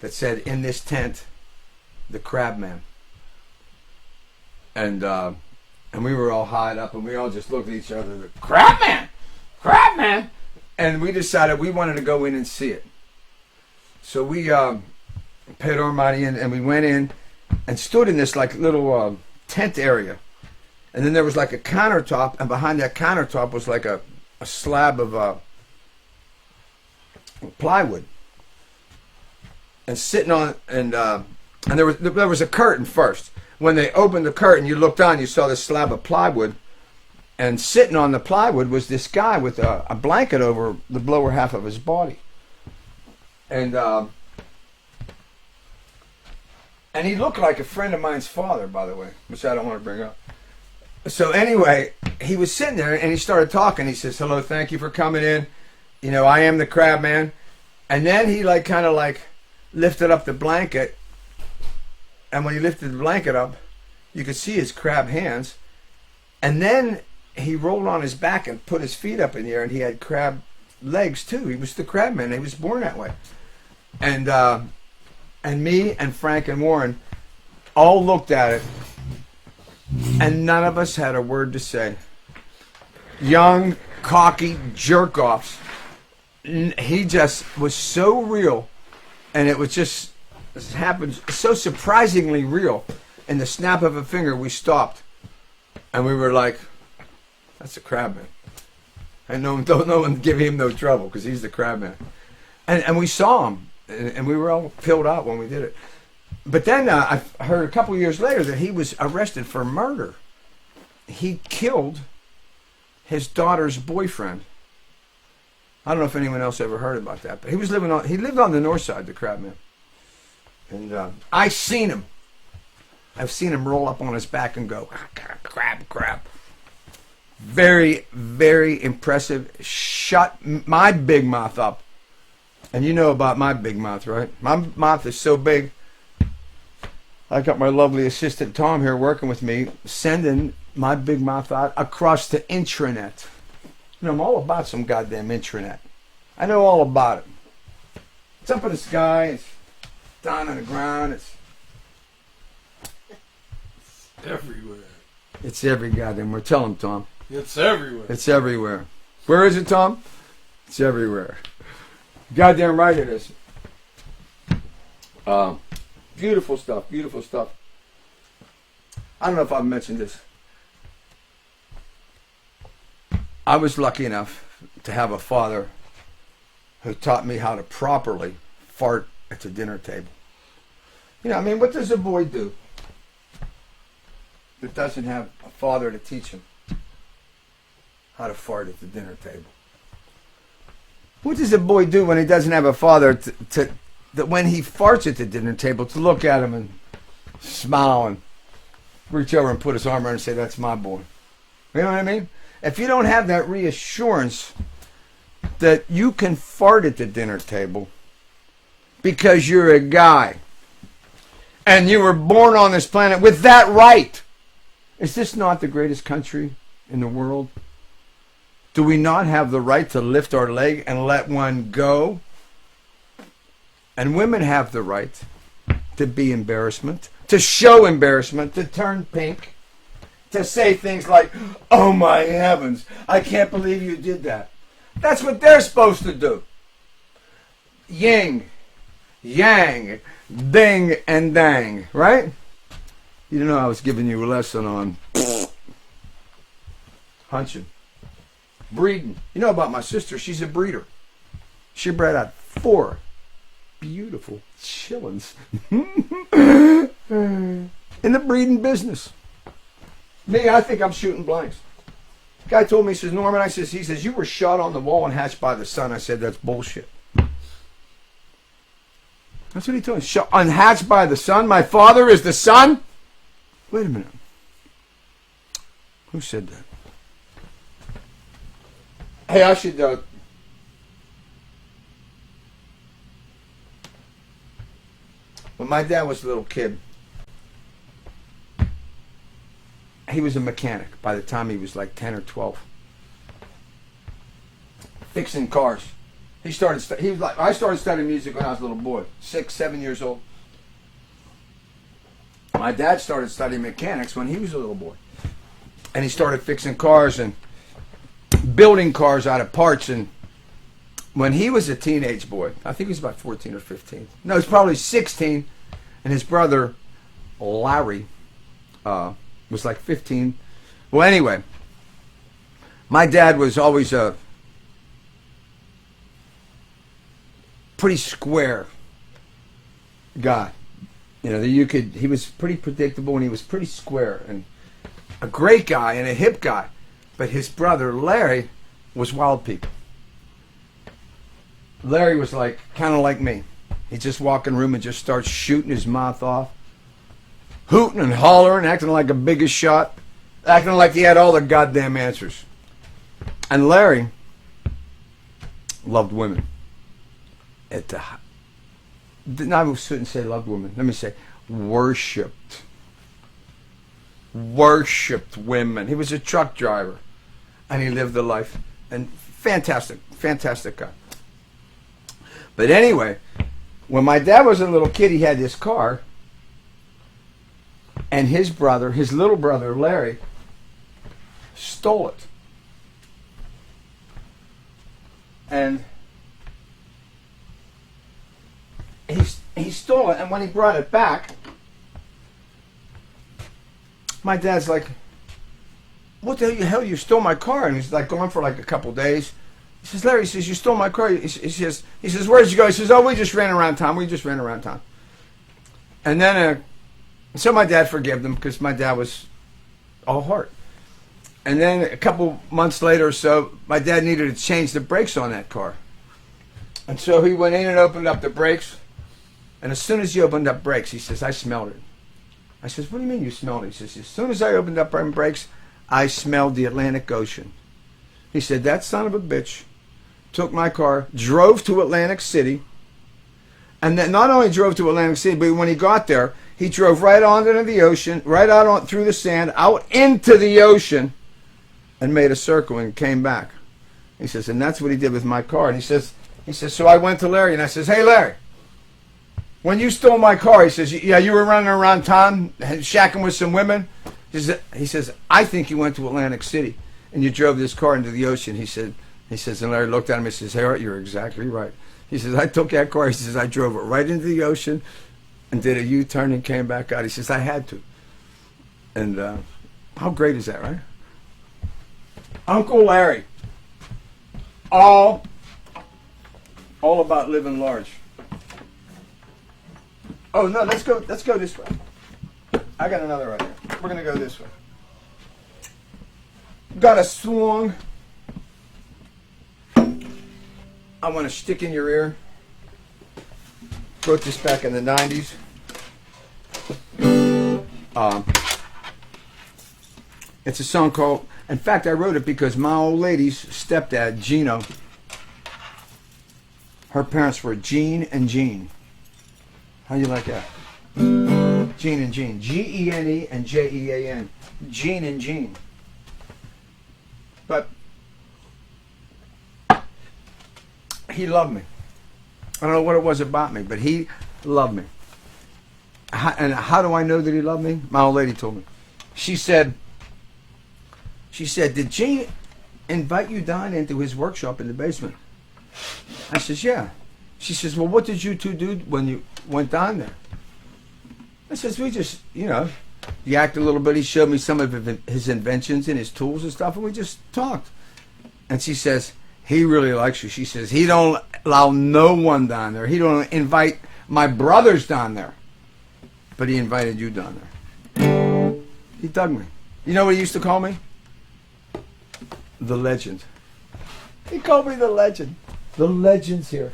that said, in this tent, the Crab Man. And we were all hied up, and we all just looked at each other, the Crab Man! Crab Man! And we decided we wanted to go in and see it. So we paid our money, and we went in and stood in this like little tent area. And then there was like a countertop, and behind that countertop was like a slab of plywood. And sitting on, and there was a curtain first. When they opened the curtain, you looked on, you saw this slab of plywood. And sitting on the plywood was this guy with a blanket over the lower half of his body. And he looked like a friend of mine's father, by the way, which I don't want to bring up. So anyway, he was sitting there and he started talking. He says, "Hello, thank you for coming in. You know, I am the Crab Man." And then he kind of lifted up the blanket. And when he lifted the blanket up, you could see his crab hands. And then he rolled on his back and put his feet up in the air, and he had crab legs too. He was the Crab Man. He was born that way. And me and Frank and Warren all looked at it, and none of us had a word to say. Young, cocky jerk-offs. He just was so real, and it was just, it happened so surprisingly real. In the snap of a finger, we stopped, and we were like, "That's the Crab Man." And no one give him no trouble, because he's the Crab Man. And we saw him, and we were all filled out when we did it. But then I heard a couple of years later that he was arrested for murder. He killed his daughter's boyfriend. I don't know if anyone else ever heard about that, but he lived on the north side, the Crab Man. And I seen him. I've seen him roll up on his back and go, crab. Very, very impressive. Shut my big mouth up. And you know about my big mouth, right? My mouth is so big. I got my lovely assistant Tom here working with me, sending my big mouth out across the intranet. You know, I'm all about some goddamn intranet. I know all about it. It's up in the sky. It's down on the ground. It's everywhere. It's every goddamn where. Tell him, Tom. It's everywhere. It's everywhere. Where is it, Tom? It's everywhere. Goddamn right it is. Beautiful stuff. Beautiful stuff. I don't know if I've mentioned this. I was lucky enough to have a father who taught me how to properly fart at the dinner table. You know, I mean, what does a boy do that doesn't have a father to teach him how to fart at the dinner table? What does a boy do when he doesn't have a father that when he farts at the dinner table to look at him and smile and reach over and put his arm around and say, "That's my boy"? You know what I mean? If you don't have that reassurance that you can fart at the dinner table because you're a guy and you were born on this planet with that right, is this not the greatest country in the world? Do we not have the right to lift our leg and let one go? And women have the right to be embarrassment, to show embarrassment, to turn pink, to say things like, "Oh my heavens, I can't believe you did that." That's what they're supposed to do. Yin, yang, ding and dang, right? You know I was giving you a lesson on hunching. Breeding. You know about my sister, she's a breeder. She bred out 4 beautiful chillins in the breeding business. Me, I think I'm shooting blanks. Guy told me, he says, "Norman," he says, "you were shot on the wall and hatched by the sun." I said, "That's bullshit." That's what he told me. Shot and hatched by the sun? My father is the sun? Wait a minute. Who said that? Hey, I should when my dad was a little kid, he was a mechanic by the time he was like 10 or 12. Fixing cars. I started studying music when I was a little boy, 6, 7 years old. My dad started studying mechanics when he was a little boy. And he started fixing cars and building cars out of parts and when he was a teenage boy, I think he was about 14 or 15. No, he's probably 16, and his brother Larry was like 15. Well, anyway, my dad was always a pretty square guy. You know, he was pretty predictable, and he was pretty square and a great guy and a hip guy. But his brother Larry was wild people. Larry was like kind of like me. He'd just walk in the room and just start shooting his mouth off, hooting and hollering, acting like a biggest shot, acting like he had all the goddamn answers. And Larry loved women. I shouldn't say loved women. Let me say worshipped women. He was a truck driver, and he lived the life. And fantastic guy. But anyway, when my dad was a little kid, he had this car, and his little brother Larry, stole it. And he stole it, and when he brought it back, my dad's like, "What the hell, you stole my car?" And he's like gone for like a couple days. He says, "Larry," he says, "you stole my car." He says, "Where did you go?" He says, "Oh, we just ran around town. And then, so my dad forgave them because my dad was all heart. And then a couple months later or so, my dad needed to change the brakes on that car. And so he went in and opened up the brakes. And as soon as he opened up brakes, he says, "I smelled it." I says, "What do you mean you smelled it?" He says, "As soon as I opened up brakes, I smelled the Atlantic Ocean." He said, "That son of a bitch took my car, drove to Atlantic City, and then not only drove to Atlantic City, but when he got there, he drove right onto the ocean, right out on through the sand, out into the ocean, and made a circle and came back." He says, "And that's what he did with my car." And he says, "So I went to Larry and I says, 'Hey, Larry, when you stole my car,' he says, 'yeah, you were running around town shacking with some women.' He says, 'I think you went to Atlantic City and you drove this car into the ocean.' He says, and Larry looked at him and says, 'Hey, Art, you're exactly right.' He says, 'I took that car,' he says, 'I drove it right into the ocean and did a U-turn and came back out.' He says, 'I had to.'" And how great is that, right? Uncle Larry. All about living large. Oh no, let's go this way. I got another right here. We're gonna go this way. Got a song I want to stick in your ear. Wrote this back in the 90s. It's a song called, in fact, I wrote it because my old lady's stepdad, Gino, her parents were Gene and Jean. How do you like that? Gene and Jean. Gene and Jean. Gene and Jean. But he loved me. I don't know what it was about me, but he loved me. And how do I know that he loved me? My old lady told me. She said, "Did Gene invite you down into his workshop in the basement?" I says, "Yeah." She says, "Well, what did you two do when you went down there?" I says, "We just, yacked a little bit. He showed me some of his inventions and his tools and stuff, and we just talked." And she says, "He really likes you." She says, "He don't allow no one down there. He don't invite my brothers down there. But he invited you down there." He dug me. You know what he used to call me? The legend. He called me the legend. The legend's here.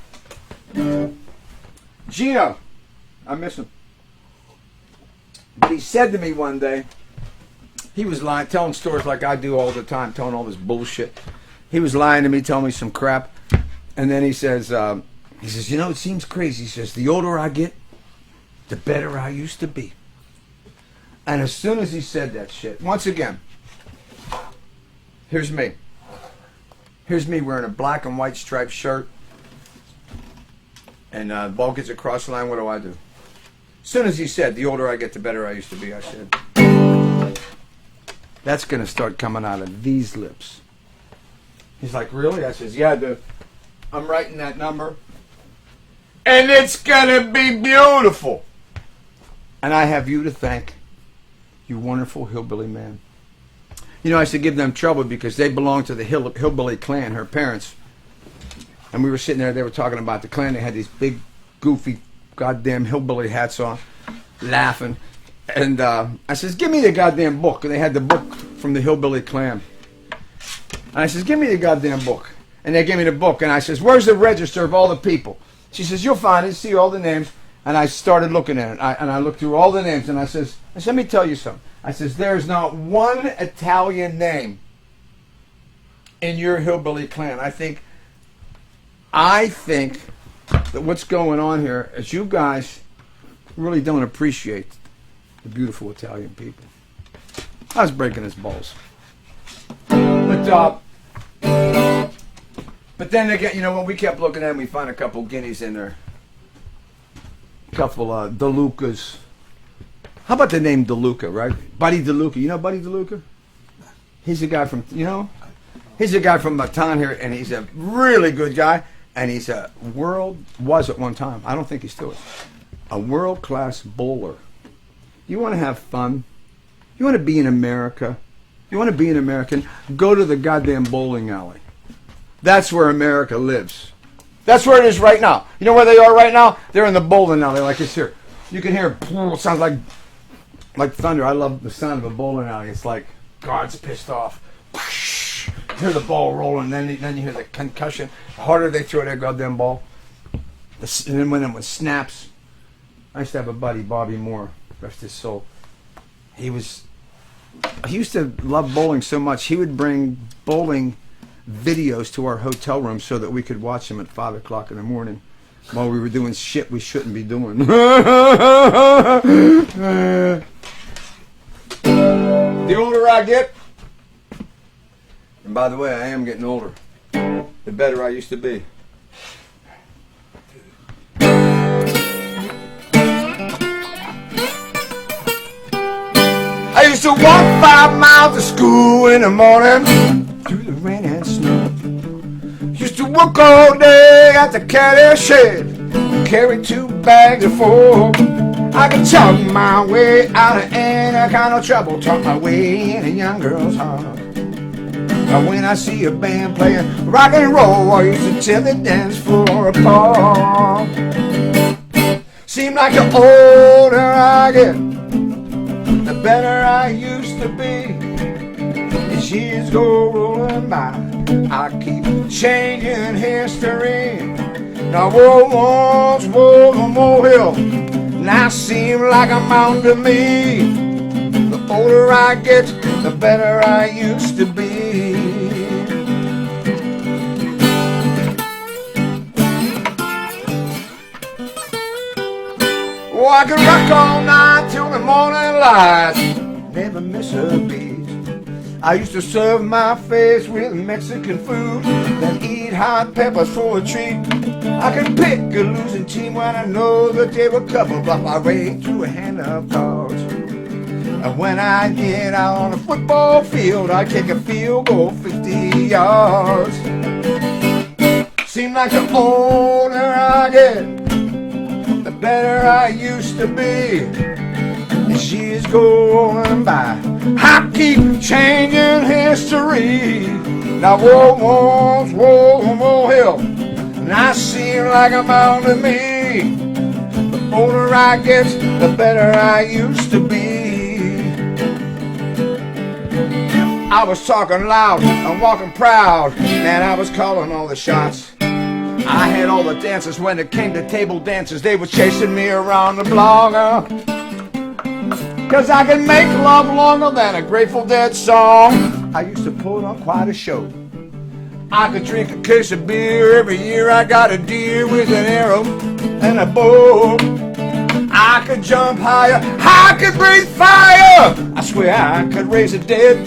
Gino. I miss him. But he said to me one day, he was lying, telling stories like I do all the time, telling all this bullshit. He was lying to me, telling me some crap. And then he says, "It seems crazy." He says, "The older I get, the better I used to be." And as soon as he said that shit, once again, here's me. Here's me wearing a black and white striped shirt. And the ball gets across the line, what do? As soon as he said, "The older I get, the better I used to be," I said, "That's going to start coming out of these lips." He's like, "Really?" I says, "Yeah, I'm writing that number. And it's going to be beautiful. And I have you to thank, you wonderful hillbilly man. You know, I used to give them trouble because they belonged to the hillbilly clan, her parents. And we were sitting there, they were talking about the clan. They had these big, goofy, goddamn hillbilly hats on, laughing. And I says, give me the goddamn book. And they had the book from the hillbilly clan. And I says, give me the goddamn book. And they gave me the book. And I says, where's the register of all the people? She says, you'll find it, see all the names. And I started looking at it. And I looked through all the names. And I says, let me tell you something. I says, there's not one Italian name in your hillbilly clan. I think that what's going on here is you guys really don't appreciate the beautiful Italian people. I was breaking his balls. But then again, you know, when we kept looking at him, we found a couple guineas in there. A couple DeLucas. How about the name DeLuca, right? Buddy DeLuca. You know Buddy DeLuca? He's a guy from, you know? He's a guy from a town here, and he's a really good guy. And he's was at one time, I don't think he still is, a world-class bowler. You want to have fun? You want to be in America? You want to be an American? Go to the goddamn bowling alley. That's where America lives. That's where it is right now. You know where they are right now? They're in the bowling alley like it's here. You can hear it sounds like thunder. I love the sound of a bowling alley. It's like God's pissed off. You hear the ball rolling, then you hear the concussion. The harder they throw that goddamn ball, and then when it snaps. I used to have a buddy, Bobby Moore, rest his soul. He used to love bowling so much, he would bring bowling videos to our hotel room so that we could watch them at 5 o'clock in the morning while we were doing shit we shouldn't be doing. The older I get, and by the way, I am getting older, the better I used to be. I used to walk 5 miles to school in the morning through the rain and snow. Used to work all day at the caddy shed and carry 2 bags of four. I could talk my way out of any kind of trouble, talk my way in a young girl's heart. But when I see a band playing rock and roll, I used to tear the dance floor apart. Seemed like the older I get, the better I used to be. As years go rolling by, I keep changing history. Now once was a molehill, now seem like a mountain to me. The older I get, the better I used to be. Oh, I could rock all night till the morning light, never miss a beat. I used to serve my face with Mexican food, then eat hot peppers for a treat. I could pick a losing team when I know that they were coupled up. I rake through a hand of cards. And when I get out on the football field, I kick a field goal 50 yards. Seems like the older I get, the better I used to be. As years go rolling by, I keep changing history. Now once was a molehill, and I seem like a mountain to me. The older I get, the better I used to be. I was talking loud and walking proud, and I was calling all the shots. I had all the dancers when it came to table dances. They were chasing me around the block. 'Cause I can make love longer than a Grateful Dead song. I used to put on quite a show. I could drink a case of beer every year. I got a deer with an arrow and a bow. I could jump higher, I could breathe fire. I swear I could raise a dead.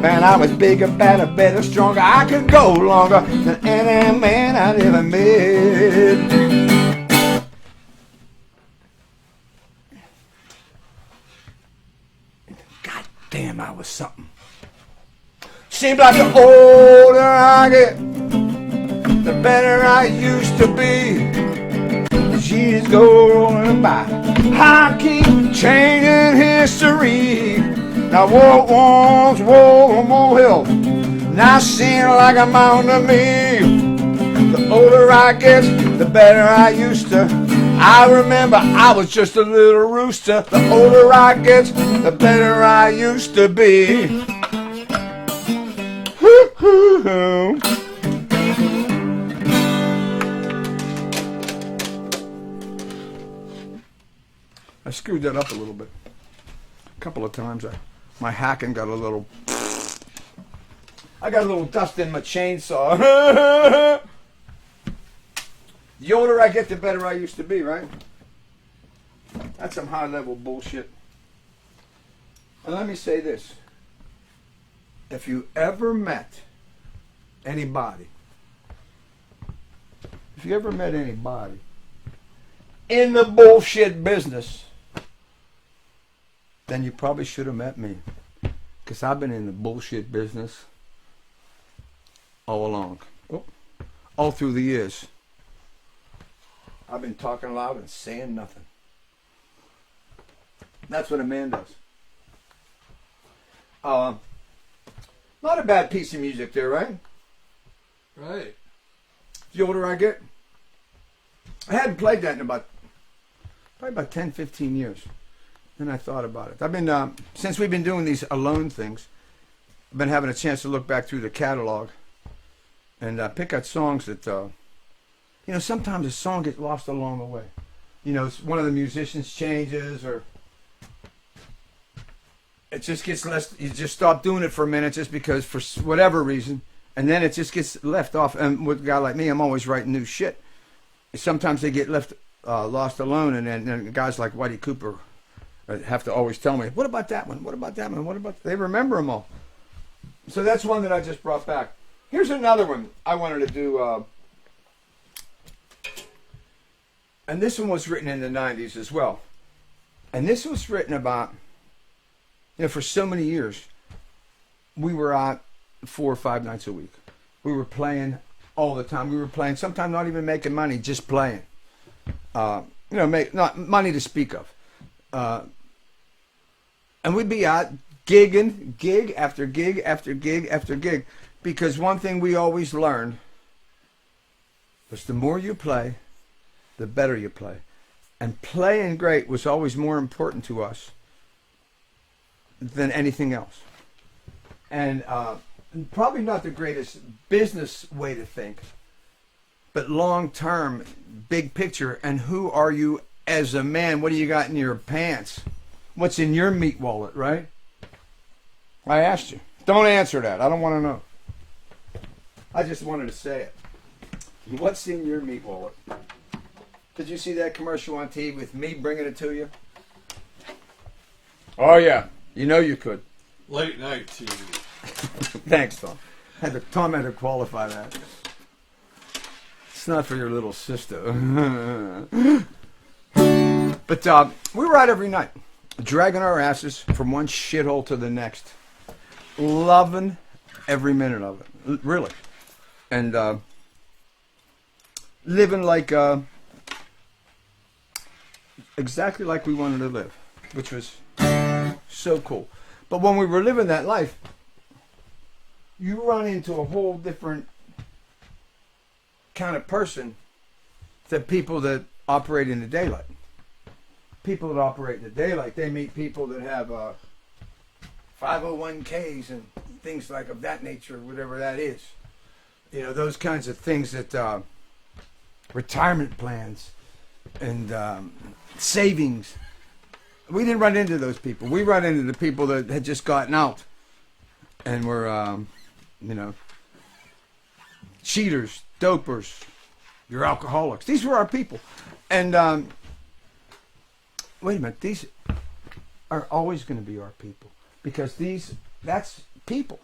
Man, I was bigger, badder, better, stronger. I could go longer than any man I'd ever met. God damn, I was something. Seems like the older I get, the better I used to be. She's going by. I keep changing history. Now what once was a molehill now seems like a mountain to me. The older I get, the better I used to. I remember I was just a little rooster. The older I get, the better I used to be. I screwed that up a little bit. A couple of times my hacking got a little... I got a little dust in my chainsaw. The older I get, the better I used to be, right? That's some high-level bullshit. And let me say this. If you ever met anybody in the bullshit business, then you probably should have met me. Because I've been in the bullshit business all along. All through the years. I've been talking loud and saying nothing. That's what a man does. Not a bad piece of music there, right? Right. The older I get. I hadn't played that in probably about 10, 15 years. Then I thought about it. I've been, since we've been doing these alone things, I've been having a chance to look back through the catalog and pick out songs that, you know, sometimes a song gets lost along the way. You know, one of the musicians changes, or it just gets less. You just stop doing it for a minute just because, for whatever reason, and then it just gets left off. And with a guy like me, I'm always writing new shit. Sometimes they get left lost alone, and then guys like Whitey Cooper have to always tell me, "What about that one? What about that one? What about?" They remember them all. So that's one that I just brought back. Here's another one I wanted to do. And this one was written in the 90s as well. And this was written about, you know, for so many years, we were out 4 or 5 nights a week. We were playing all the time. We were playing, sometimes not even making money, just playing. You know, not money to speak of. And we'd be out gigging, gig after gig after gig after gig. Because one thing we always learned was the more you play, the better you play. And playing great was always more important to us than anything else. And probably not the greatest business way to think, but long-term, big picture. And who are you as a man? What do you got in your pants? What's in your meat wallet, right? I asked you. Don't answer that. I don't want to know. I just wanted to say it. What's in your meat wallet? Did you see that commercial on TV with me bringing it to you? Oh, yeah. You know you could. Late night TV. Thanks, Tom. Tom had to qualify that. It's not for your little sister. But we were out every night, dragging our asses from one shithole to the next. Loving every minute of it. Really. And living like... exactly like we wanted to live, which was so cool. But when we were living that life, you run into a whole different kind of person than people that operate in the daylight. People that operate in the daylight, they meet people that have 501ks and things like of that nature, whatever that is. You know, those kinds of things that retirement plans and savings. We didn't run into those people. We run into the people that had just gotten out and were, you know, cheaters, dopers, you're alcoholics. These were our people. And wait a minute, these are always going to be our people, because that's people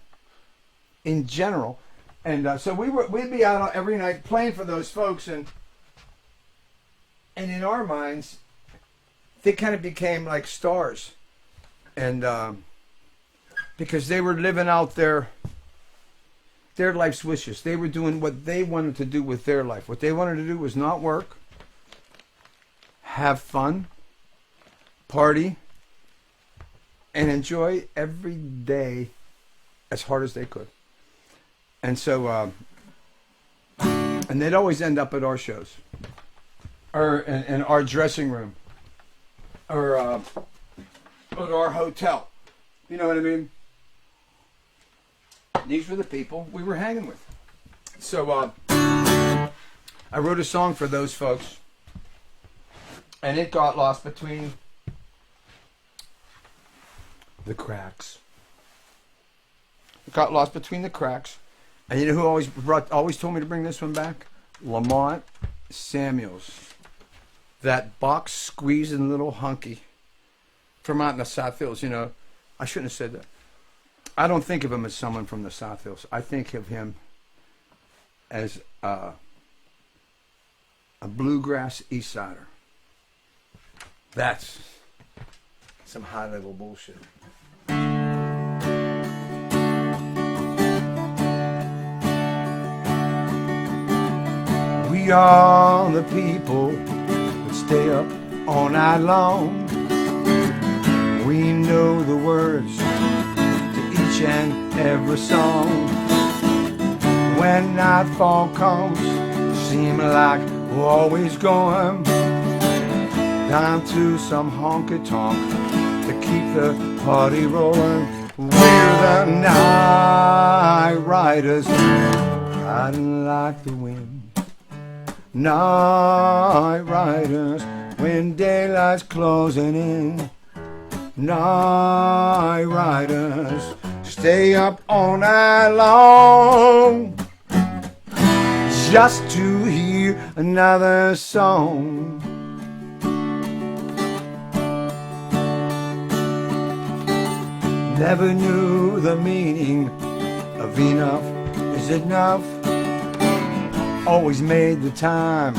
in general. And so we'd be out every night playing for those folks, and in our minds, they kind of became like stars. And because they were living out their their life's wishes. They were doing what they wanted to do with their life. What they wanted to do was not work, have fun, party, and enjoy every day as hard as they could. And so, and they'd always end up at our shows, or in our dressing room, or at our hotel. You know what I mean? These were the people we were hanging with. So I wrote a song for those folks, and it got lost between the cracks. It got lost between the cracks. And you know who always told me to bring this one back? Lamont Samuels. That box squeezing little hunky from out in the South Hills. You know, I shouldn't have said that. I don't think of him as someone from the South Hills. I think of him as a bluegrass East Sider. That's some high level bullshit. We are the people that stay up all night long. We know the words to each and every song. When nightfall comes, seem like we're always going down to some honky-tonk to keep the party rolling. We're the night riders, riding like the wind. Night riders, when daylight's closing in. Night riders, stay up all night long just to hear another song. Never knew the meaning of enough is enough. Always made the time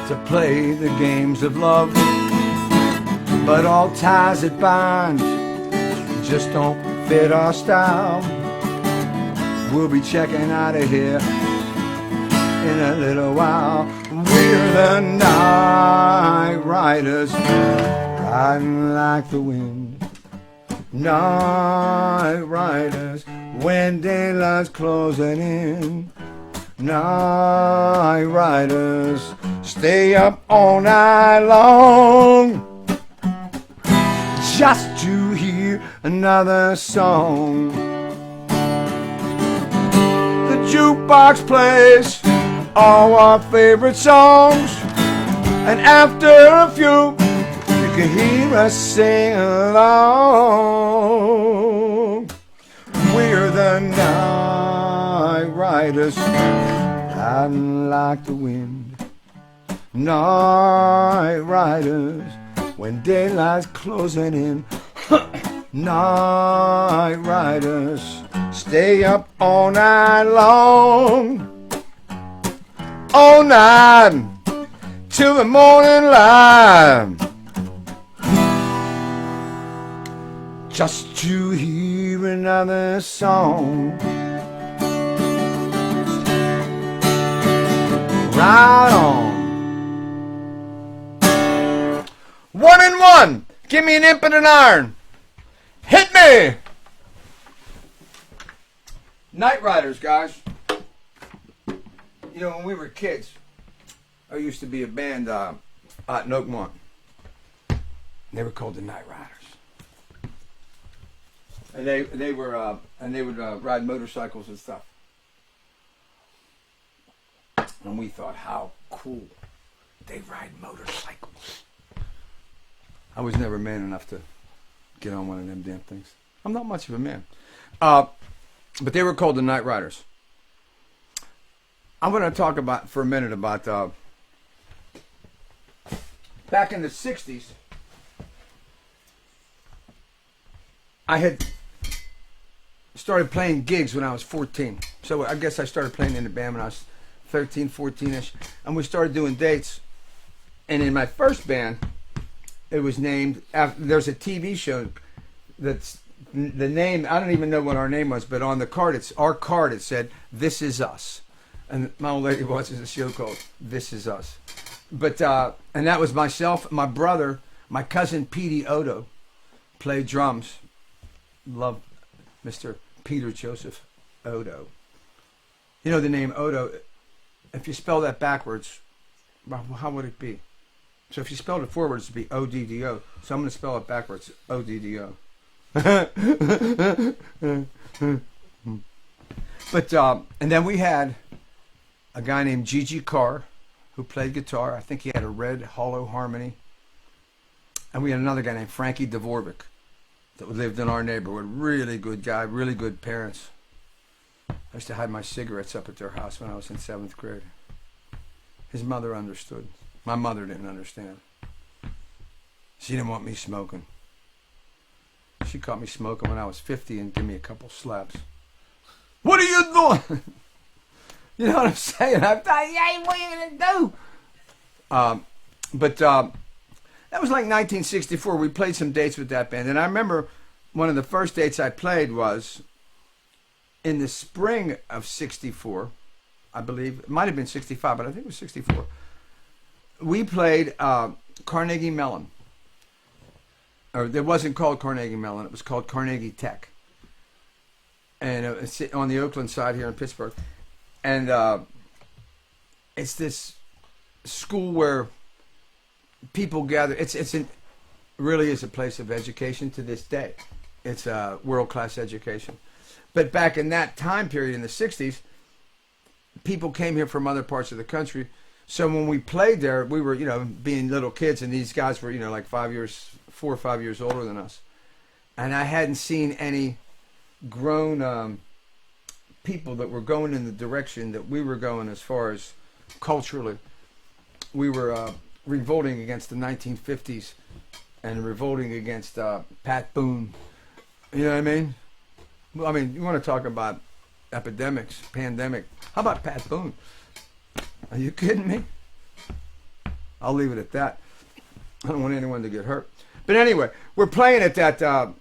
to play the games of love, but all ties that bind just don't fit our style. We'll be checking out of here in a little while. We're the night riders, riding like the wind. Night riders, when daylight's closing in. Night riders, stay up all night long just to hear another song. The jukebox plays all our favorite songs, and after a few you can hear us sing along. We're the night riders, riding like the wind. Night riders, when daylight's closing in. Night riders, stay up all night long. All night till the morning light, just to hear another song. Right on. 1-1. Give me an imp and an iron. Hit me. Night Riders, guys. You know, when we were kids, there used to be a band out in Oakmont. They were called the Night Riders. And they would ride motorcycles and stuff. And we thought, how cool. They ride motorcycles. I was never man enough to get on one of them damn things. I'm not much of a man. But they were called the Night Riders. I'm going to talk for a minute about back in the 60s. I had started playing gigs when I was 14. So I guess I started playing in the band when I was 13, 14-ish. And we started doing dates. And in my first band, it was named, there's a TV show that's the name, I don't even know what our name was, but on the card, our card, it said, "This is us." And my old lady watches a show called "This Is Us." But, and that was myself, my brother, my cousin Petey Odo, played drums. Love Mr. Peter Joseph Odo. You know the name Odo, if you spell that backwards, how would it be? So if you spelled it forwards, it'd be O-D-D-O. So I'm going to spell it backwards, O-D-D-O. But, and then we had a guy named Gigi Carr who played guitar. I think he had a red hollow harmony. And we had another guy named Frankie Dvorak that lived in our neighborhood. Really good guy, really good parents. I used to hide my cigarettes up at their house when I was in 7th grade. His mother understood. My mother didn't understand. She didn't want me smoking. She caught me smoking when I was 50 and gave me a couple slaps. What are you doing? You know what I'm saying? I'm like, hey, what are you going to do? But that was like 1964. We played some dates with that band. And I remember one of the first dates I played was in the spring of 64, I believe. It might have been 65, but I think it was 64. We played Carnegie Mellon. Or it wasn't called Carnegie Mellon. It was called Carnegie Tech. And it's on the Oakland side here in Pittsburgh. And it's this school where people gather. Really is a place of education to this day. It's a world-class education. But back in that time period in the 60s, people came here from other parts of the country. So when we played there, we were, being little kids, and these guys were, like 4 or 5 years older than us. And I hadn't seen any grown people that were going in the direction that we were going as far as culturally. We were revolting against the 1950s and revolting against Pat Boone. You know what I mean? Well, I mean, you want to talk about epidemics, pandemic. How about Pat Boone? Are you kidding me? I'll leave it at that. I don't want anyone to get hurt. But anyway, we're playing at that.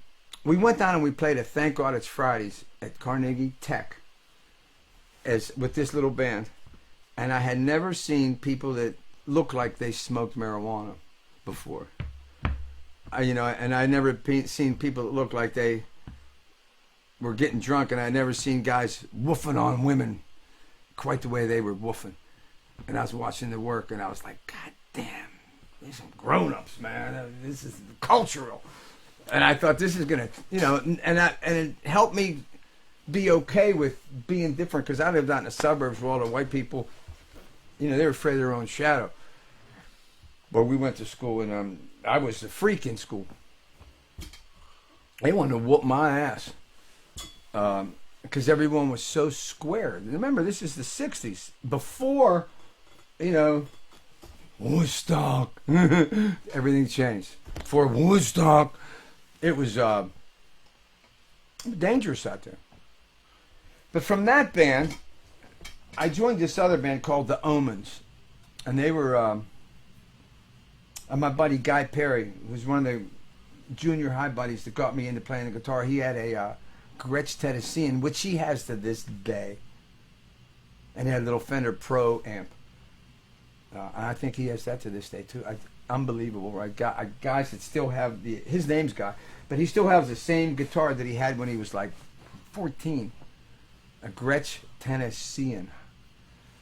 We went down and we played at Thank God It's Fridays at Carnegie Tech with this little band. And I had never seen people that looked like they smoked marijuana before. And I never seen people that looked like they were getting drunk, and I never seen guys woofing on women quite the way they were woofing. And I was watching the work, and I was like, God damn, these some grown-ups, man. This is cultural. And I thought this is going to, and it helped me be okay with being different, because I lived out in the suburbs where all the white people, they were afraid of their own shadow. But we went to school, and I was the freak in school. They wanted to whoop my ass. Because everyone was so square. Remember, this is the 60s. Before, Woodstock. Everything changed. Before Woodstock, it was dangerous out there. But from that band, I joined this other band called The Omens. And they were my buddy Guy Perry, who was one of the junior high buddies that got me into playing the guitar. He had a Gretsch Tennessean, which he has to this day. And he had a little Fender Pro amp. And I think he has that to this day, too. Unbelievable, right? Guys that still have his name's Guy, but he still has the same guitar that he had when he was like 14. A Gretsch Tennessean.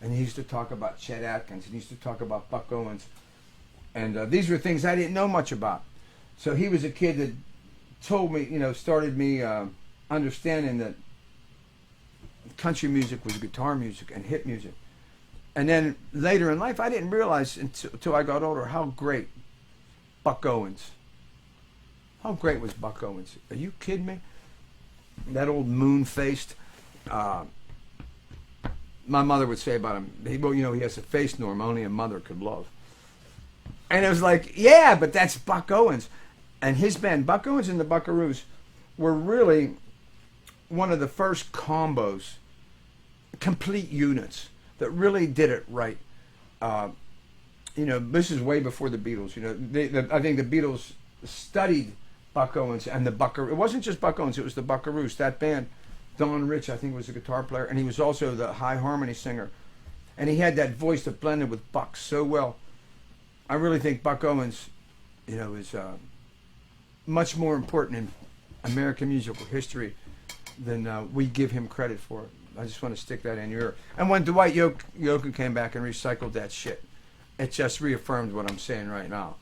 And he used to talk about Chet Atkins, and he used to talk about Buck Owens. And these were things I didn't know much about. So he was a kid that told me, started me understanding that country music was guitar music and hit music. And then later in life, I didn't realize until I got older how great Buck Owens. How great was Buck Owens? Are you kidding me? That old moon-faced. My mother would say about him, he has a face, Norm, only a mother could love. And it was like, yeah, but that's Buck Owens. And his band, Buck Owens and the Buckaroos, were really one of the first combos, complete units, that really did it right. This is way before the Beatles. I think the Beatles studied Buck Owens and the Buckaroo. It wasn't just Buck Owens, it was the Buckaroos. That band, Don Rich, I think, was the guitar player, and he was also the high harmony singer. And he had that voice that blended with Buck so well. I really think Buck Owens, is much more important in American musical history than we give him credit for. I just want to stick that in your ear. And when Dwight Yoakam came back and recycled that shit, it just reaffirmed what I'm saying right now.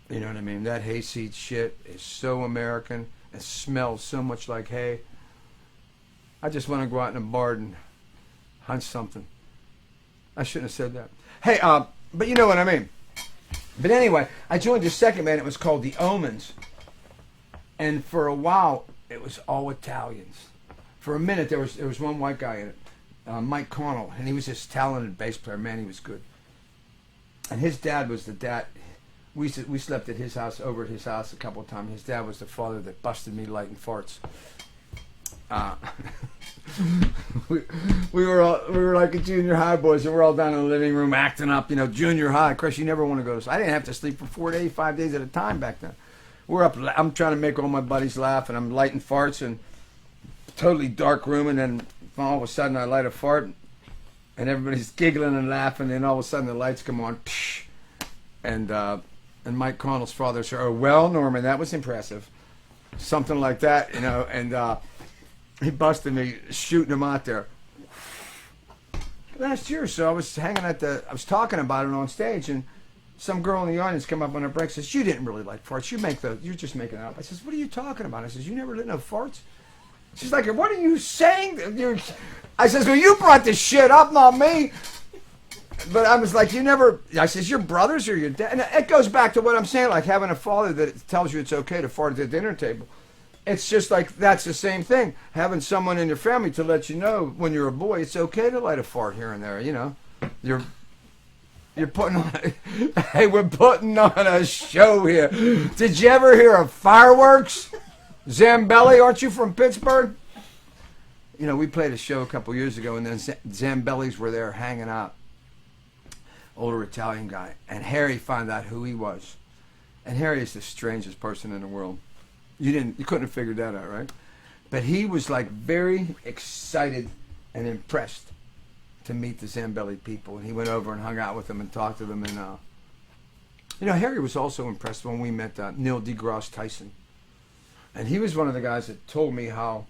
You know what I mean? That hayseed shit is so American. It smells so much like hay. I just want to go out in a barn and hunt something. I shouldn't have said that. Hey, but you know what I mean. But anyway, I joined the second band. It was called the Omens. And for a while, it was all Italians. For a minute, there was one white guy in it, Mike Connell, and he was this talented bass player. Man, he was good. And his dad was the dad. We slept at his house, over at his house a couple of times. His dad was the father that busted me lighting farts. We were like a junior high boys, and we're all down in the living room acting up, junior high. Of course, you never want to go to sleep. I didn't have to sleep for 4 days, 5 days at a time back then. We're up. I'm trying to make all my buddies laugh, and I'm lighting farts in totally dark room, and then all of a sudden I light a fart, and everybody's giggling and laughing, and all of a sudden the lights come on, and Mike Connell's father said, "Oh well, Norman, that was impressive," something like that, and he busted me shooting him out there. Last year, so I was I was talking about it on stage, and some girl in the audience came up on a break and says, "You didn't really like farts. You're just making it up." I says, "What are you talking about?" I says, "You never lit no farts?" She's like, "What are you saying?" I says, "Well, you brought this shit up, not me." But I was like, I says, "Your brothers or your dad?" And it goes back to what I'm saying, like having a father that tells you it's okay to fart at the dinner table. It's just like, that's the same thing. Having someone in your family to let you know when you're a boy, it's okay to light a fart here and there, You're putting on hey, we're putting on a show here. Did you ever hear of fireworks? Zambelli, aren't you from Pittsburgh? We played a show a couple years ago, and then Zambellis were there hanging out. Older Italian guy. And Harry found out who he was. And Harry is the strangest person in the world. You couldn't have figured that out, right? But he was like very excited and impressed to meet the Zambelli people, and he went over and hung out with them and talked to them. And Harry was also impressed when we met Neil deGrasse Tyson, and he was one of the guys that told me how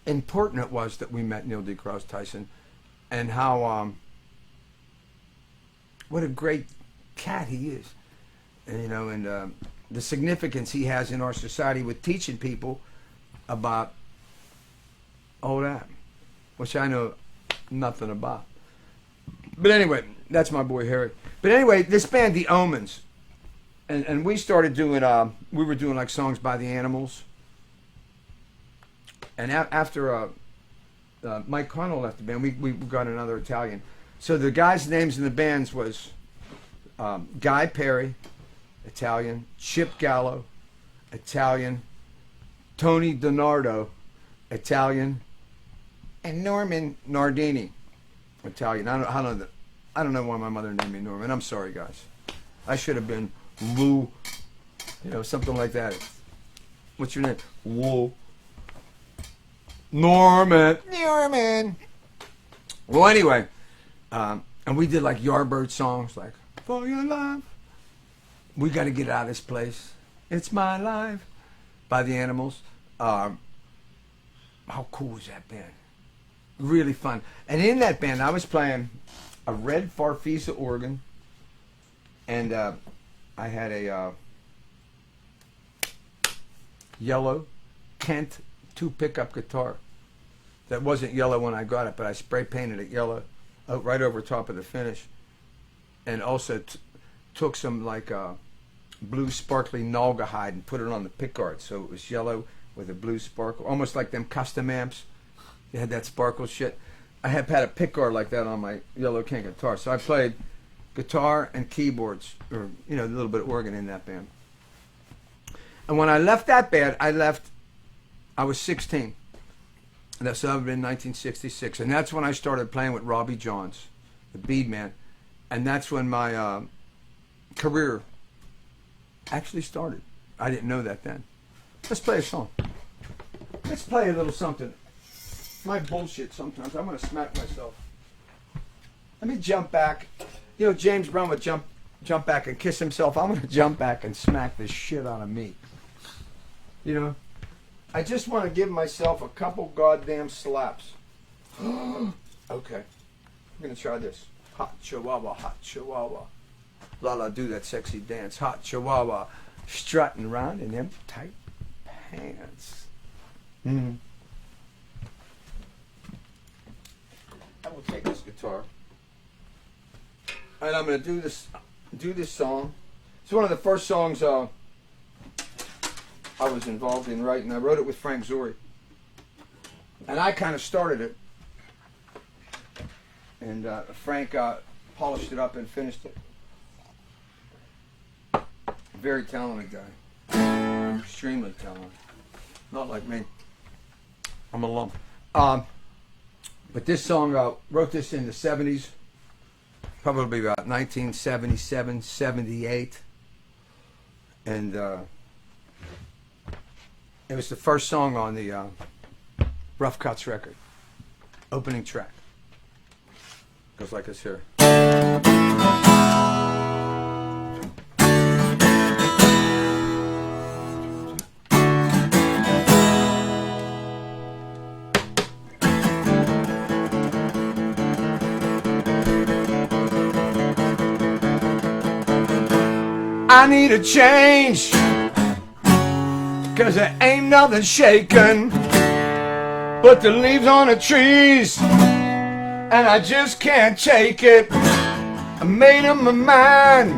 important it was that we met Neil deGrasse Tyson, and how what a great cat he is, and the significance he has in our society with teaching people about all that, which I know nothing about. But anyway, that's my boy Harry. But anyway, this band, the Omens, and we started doing, we were doing like songs by the Animals. And after Mike Connell left the band, we got another Italian. So the guys' names in the bands was Guy Perry, Italian, Chip Gallo, Italian, Tony DiNardo, Italian, and Norman Nardini, Italian. I don't know why my mother named me Norman. I'm sorry, guys. I should have been Lou, something like that. What's your name? Whoa. Norman. Well, anyway, and we did like Yardbird songs, like "For Your Love," "We Got to Get Out of This Place," "It's My Life," by the Animals. How cool was that band? Really fun. And in that band, I was playing a red Farfisa organ, and I had a yellow Kent 2 pickup guitar that wasn't yellow when I got it, but I spray painted it yellow right over top of the finish, and also took some like blue sparkly Naugahyde and put it on the pickguard, so it was yellow with a blue sparkle, almost like them custom amps. You had that sparkle shit. I have had a pickguard like that on my yellow Kent guitar, so I played guitar and keyboards, or a little bit of organ in that band. And when I left that band, I was 16. And that's in 1966, and that's when I started playing with Robbie Johns, the bead man, and that's when my career actually started. I didn't know that then. Let's play a song. Let's play a little something. My bullshit sometimes. I'm going to smack myself. Let me jump back. You know, James Brown would jump back and kiss himself. I'm going to jump back and smack the shit out of me. You know? I just want to give myself a couple goddamn slaps. Okay. I'm going to try this. Hot chihuahua, hot chihuahua. Lala, do that sexy dance. Hot chihuahua. Strutting around in them tight pants. Mm. I will take this guitar. And I'm going to do this song. It's one of the first songs I was involved in writing. I wrote it with Frank Zori. And I kind of started it. And Frank polished it up and finished it. Very talented guy. Extremely talented. Not like me. I'm a lump. But this song, wrote this in the 70s. Probably about 1977, 78. And it was the first song on the Rough Cuts record. Opening track. Goes like this here. I need a change, 'cause there ain't nothing shaking but the leaves on the trees, and I just can't take it. I made up my mind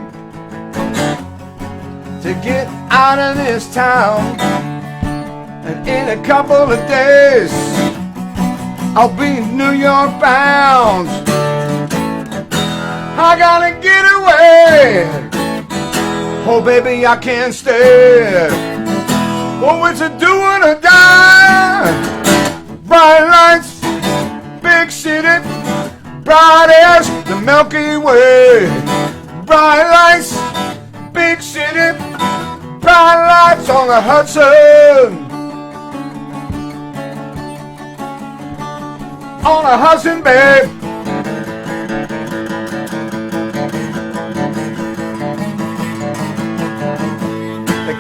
to get out of this town, and in a couple of days I'll be New York bound. I gotta get away. Oh baby, I can't stay. Oh, it's a do or die. Bright lights, big city, bright as the Milky Way. Bright lights, big city, bright lights on the Hudson. On the Hudson Bay.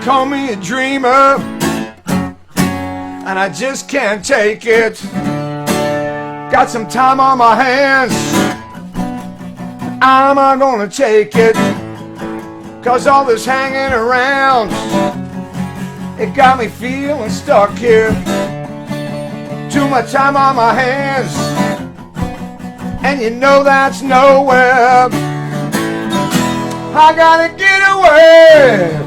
Call me a dreamer, and I just can't take it. Got some time on my hands, I'm not gonna take it. 'Cause all this hanging around, it got me feeling stuck here. Too much time on my hands, and you know that's nowhere. I gotta get away.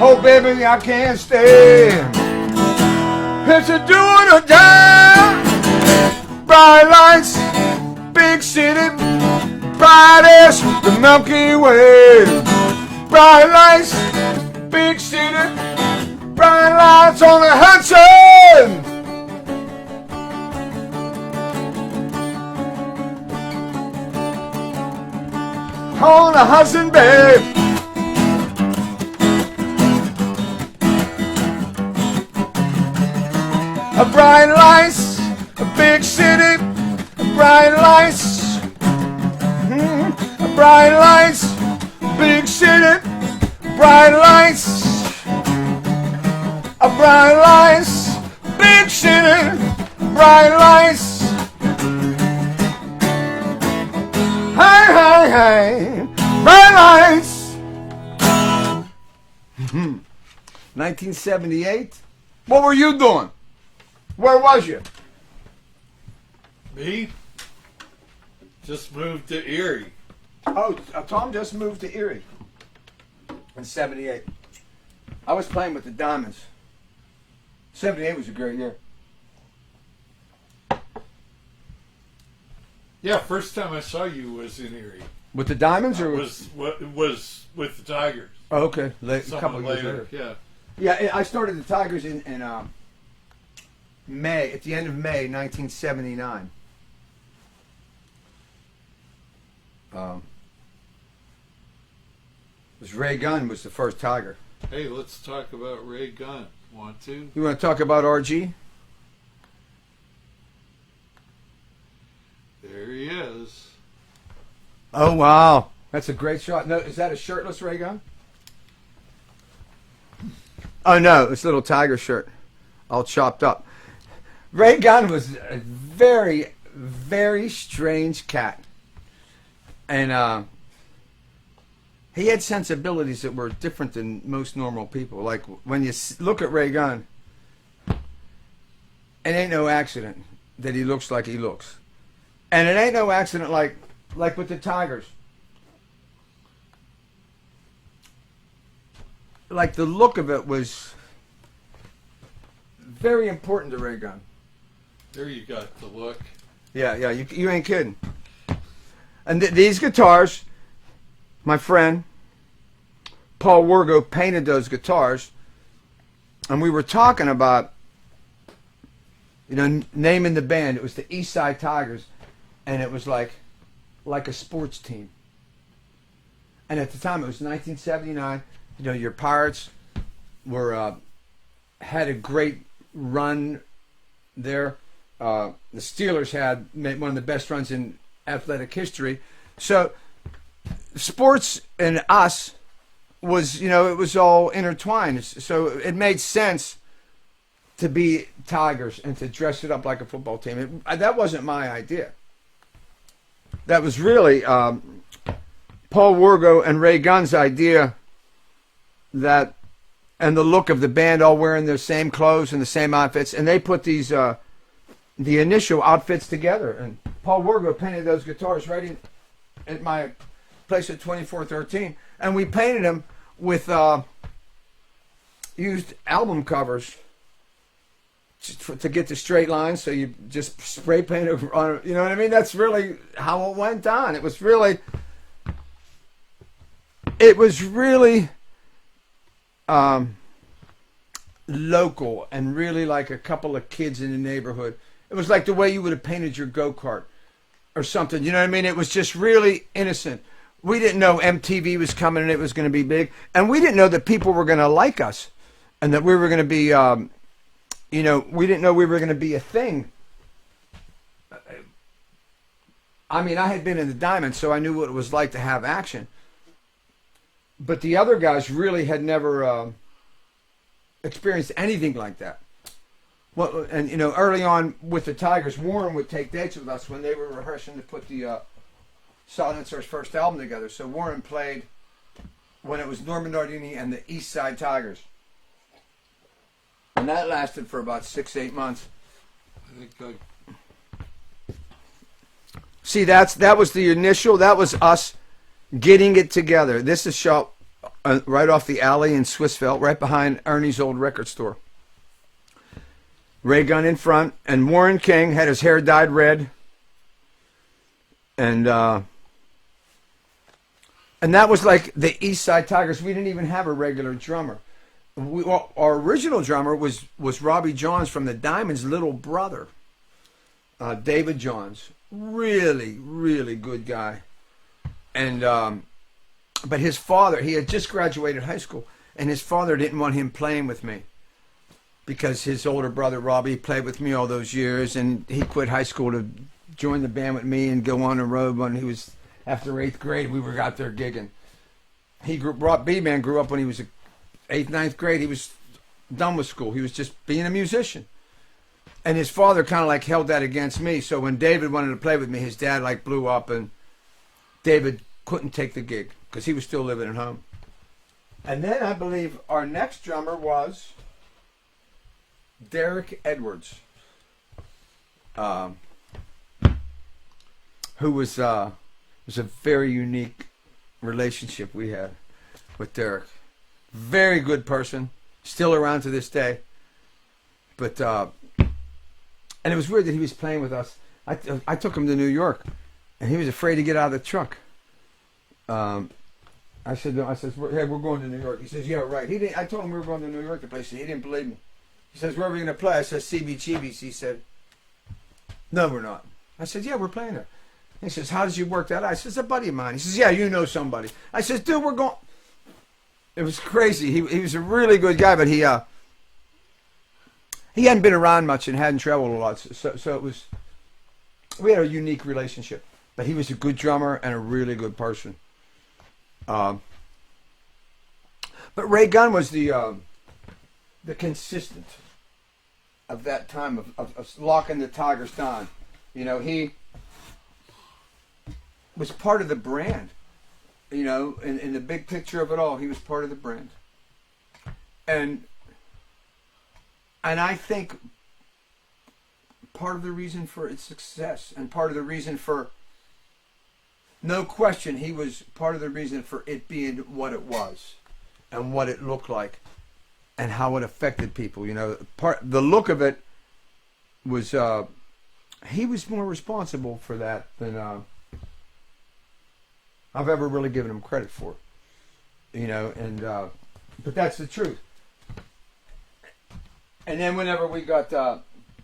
Oh baby, I can't stay. It's a do or die. Bright lights, big city, bright as the Milky Way. Bright lights, big city, bright lights on the Hudson. On the Hudson Bay. A bright lights, a big city, a bright lights, a bright lights, big city, bright lights, a bright lights, big city, bright lights. Hey, hey, hey, bright lights. 1978. What were you doing? Where was you? Me? Just moved to Erie. Oh, Tom just moved to Erie in 78. I was playing with the Diamonds. 78 was a great year. Yeah, first time I saw you was in Erie. With the Diamonds, or was with the Tigers? Oh, okay, a Something couple years later. later. Yeah. Yeah, I started the Tigers in May, at the end of May, 1979. It was Ray Gunn was the first Tiger. Hey, let's talk about Ray Gunn. Want to? You want to talk about RG? There he is. Oh, wow. That's a great shot. No, is that a shirtless Ray Gunn? Oh, no. It's a little tiger shirt. All chopped up. Ray Gunn was a very, very strange cat. And he had sensibilities that were different than most normal people. Like, when you look at Ray Gunn, it ain't no accident that he looks like he looks. And it ain't no accident like with the Tigers. Like, the look of it was very important to Ray Gunn. There you got the look. Yeah, you ain't kidding. And these guitars, my friend Paul Wargo painted those guitars, and we were talking about, naming the band. It was the East Side Tigers, and it was like a sports team. And at the time, it was 1979. Your Pirates were had a great run there. The Steelers had made one of the best runs in athletic history. So sports and us was, it was all intertwined. So it made sense to be Tigers and to dress it up like a football team. That wasn't my idea. That was really Paul Wargo and Ray Gunn's idea. That and the look of the band all wearing their same clothes and the same outfits, and they put these the initial outfits together. And Paul Wargo painted those guitars right in at my place at 2413, and we painted them with used album covers to get the straight lines. So you just spray paint over on it. You know what I mean? That's really how it went on. It was really local and really like a couple of kids in the neighborhood. It was like the way you would have painted your go-kart or something. You know what I mean? It was just really innocent. We didn't know MTV was coming and it was going to be big. And we didn't know that people were going to like us and that we were going to be, we didn't know we were going to be a thing. I mean, I had been in the Diamond, so I knew what it was like to have action. But the other guys really had never experienced anything like that. Well, and early on with the Tigers, Warren would take dates with us when they were rehearsing to put the Silencer's first album together. So Warren played when it was Norman Nardini and the East Side Tigers, and that lasted for about 6-8 months. I think See, that was the initial. That was us getting it together. This is shot right off the alley in Swissville, right behind Ernie's old record store. Ray Gunn in front, and Warren King had his hair dyed red, and that was like the East Side Tigers. We didn't even have a regular drummer. Our original drummer was Robbie Johns from the Diamonds' little brother, David Johns. Really, really good guy. And but his father, he had just graduated high school, and his father didn't want him playing with me because his older brother Robbie played with me all those years, and he quit high school to join the band with me and go on the road when he was after 8th grade. We were out there gigging. B-Man grew up when he was 8th, 9th grade. He was done with school. He was just being a musician. And his father kind of like held that against me. So when David wanted to play with me, his dad like blew up, and David couldn't take the gig because he was still living at home. And then I believe our next drummer was Derek Edwards, who was a very unique relationship we had with Derek. Very good person, still around to this day. But and it was weird that he was playing with us. I took him to New York, and he was afraid to get out of the truck. I said, hey, we're going to New York. He says, yeah, right. I told him we were going to New York to play. He didn't believe me. He says, where are we going to play? I said, CBGB's. He said, no, we're not. I said, yeah, we're playing there. He says, how did you work that out? I says, a buddy of mine. He says, yeah, you know somebody. I says, dude, we're going. It was crazy. He was a really good guy, but he hadn't been around much and hadn't traveled a lot. So it was, we had a unique relationship. But he was a good drummer and a really good person. But Ray Gunn was the consistent of that time of locking the Tigers down. You know, he was part of the brand. You know, in the big picture of it all, he was part of the brand. And I think part of the reason for its success and part of the reason for, no question, he was part of the reason for it being what it was and what it looked like and how it affected people. You know, the look of it was, he was more responsible for that than I've ever really given him credit for. You know, and but that's the truth. And then whenever we got,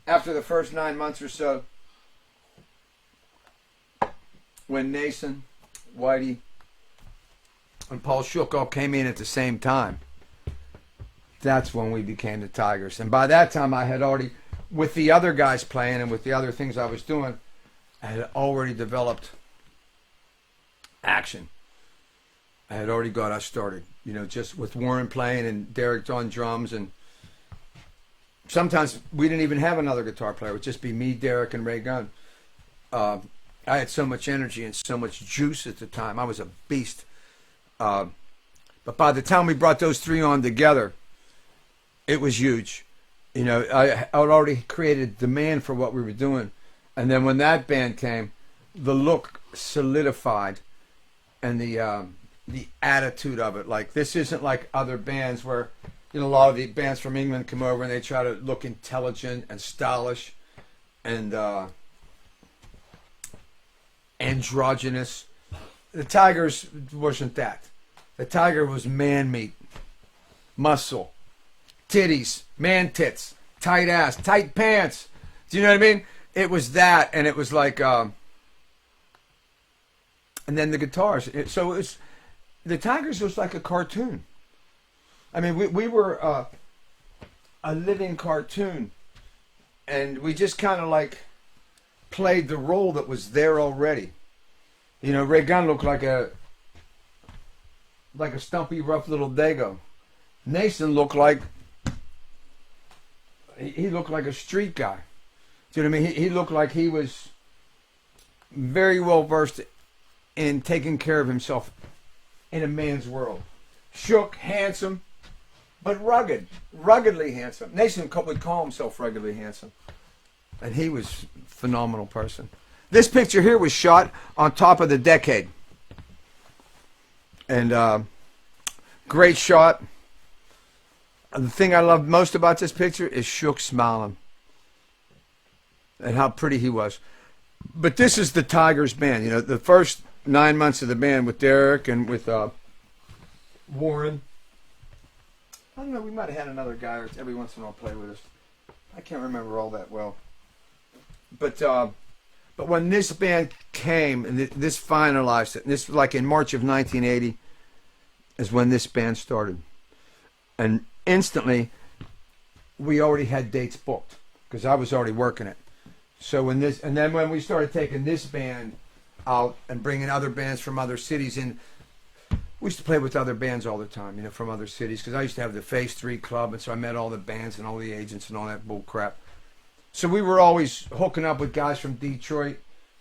after the first 9 months or so, when Nason, Whitey, and Paul Shook all came in at the same time, that's when we became the Tigers. And by that time I had already, with the other guys playing and with the other things I was doing, I had already developed action. I had already got us started, you know, just with Warren playing and Derek on drums, and sometimes we didn't even have another guitar player. It would just be me, Derek, and Ray Gunn. I had so much energy and so much juice at the time. I was a beast. But by the time we brought those three on together, it was huge. You know, I had already created demand for what we were doing. And then when that band came, the look solidified and the attitude of it. Like, this isn't like other bands where, you know, a lot of the bands from England come over and they try to look intelligent and stylish and androgynous. The Tigers wasn't that. The Tiger was man meat, muscle, titties, man tits, tight ass, tight pants. Do you know what I mean? It was that, and it was like, and then the guitars. So it was, the Tigers was like a cartoon. I mean, we were a living cartoon, and we just kind of like played the role that was there already. You know, Ray Gunn looked like a stumpy, rough little dago. Nason looked like, he looked like a street guy. Do you know what I mean? He looked like he was very well versed in taking care of himself in a man's world. Shook, handsome, but ruggedly handsome. Nason would call himself ruggedly handsome. And he was a phenomenal person. This picture here was shot on top of the Decade. And great shot. The thing I love most about this picture is Shook smiling. And how pretty he was. But this is the Tigers band. You know, the first 9 months of the band with Derek and with Warren. I don't know, we might have had another guy or every once in a while play with us. I can't remember all that well. But when this band came and this finalized it, and this was like in March of 1980 is when this band started. And instantly, we already had dates booked because I was already working it. So when this, and then when we started taking this band out and bringing other bands from other cities in, we used to play with other bands all the time, you know, from other cities, because I used to have the Phase 3 club, and so I met all the bands and all the agents and all that bull crap. So we were always hooking up with guys from Detroit,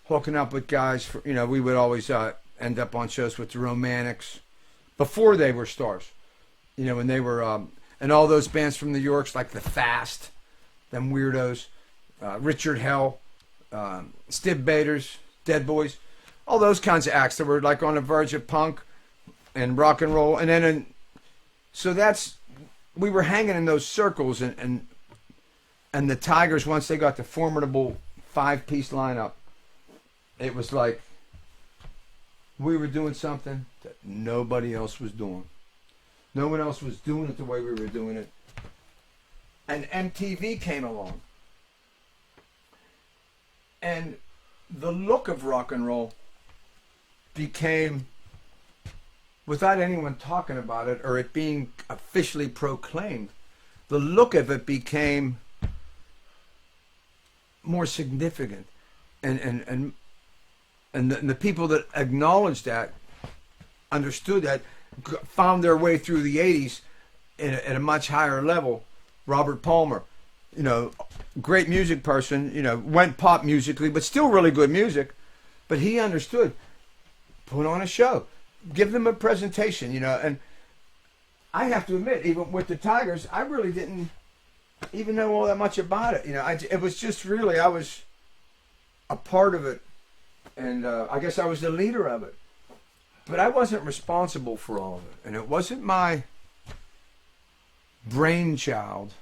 hooking up with guys, you know, we would always end up on shows with the Romantics before they were stars, you know, when they were, and all those bands from New York, like the Fast, them weirdos, Richard Hell, Stib Baders, Dead Boys, all those kinds of acts that were like on the verge of punk and rock and roll. And then, so that's, we were hanging in those circles, and the Tigers, once they got the formidable 5-piece lineup, it was like we were doing something that nobody else was doing. No one else was doing it the way we were doing it. And MTV came along. And the look of rock and roll became without anyone talking about it or it being officially proclaimed, the look of it became more significant, and the people that acknowledged that, understood that, found their way through the 80s at a much higher level. Robert Palmer, great music person, went pop musically, but still really good music. But he understood, put on a show, give them a presentation, and I have to admit, even with the Tigers, I really didn't even know all that much about it. It was just really, I was a part of it, and I guess I was the leader of it. But I wasn't responsible for all of it, and it wasn't my brainchild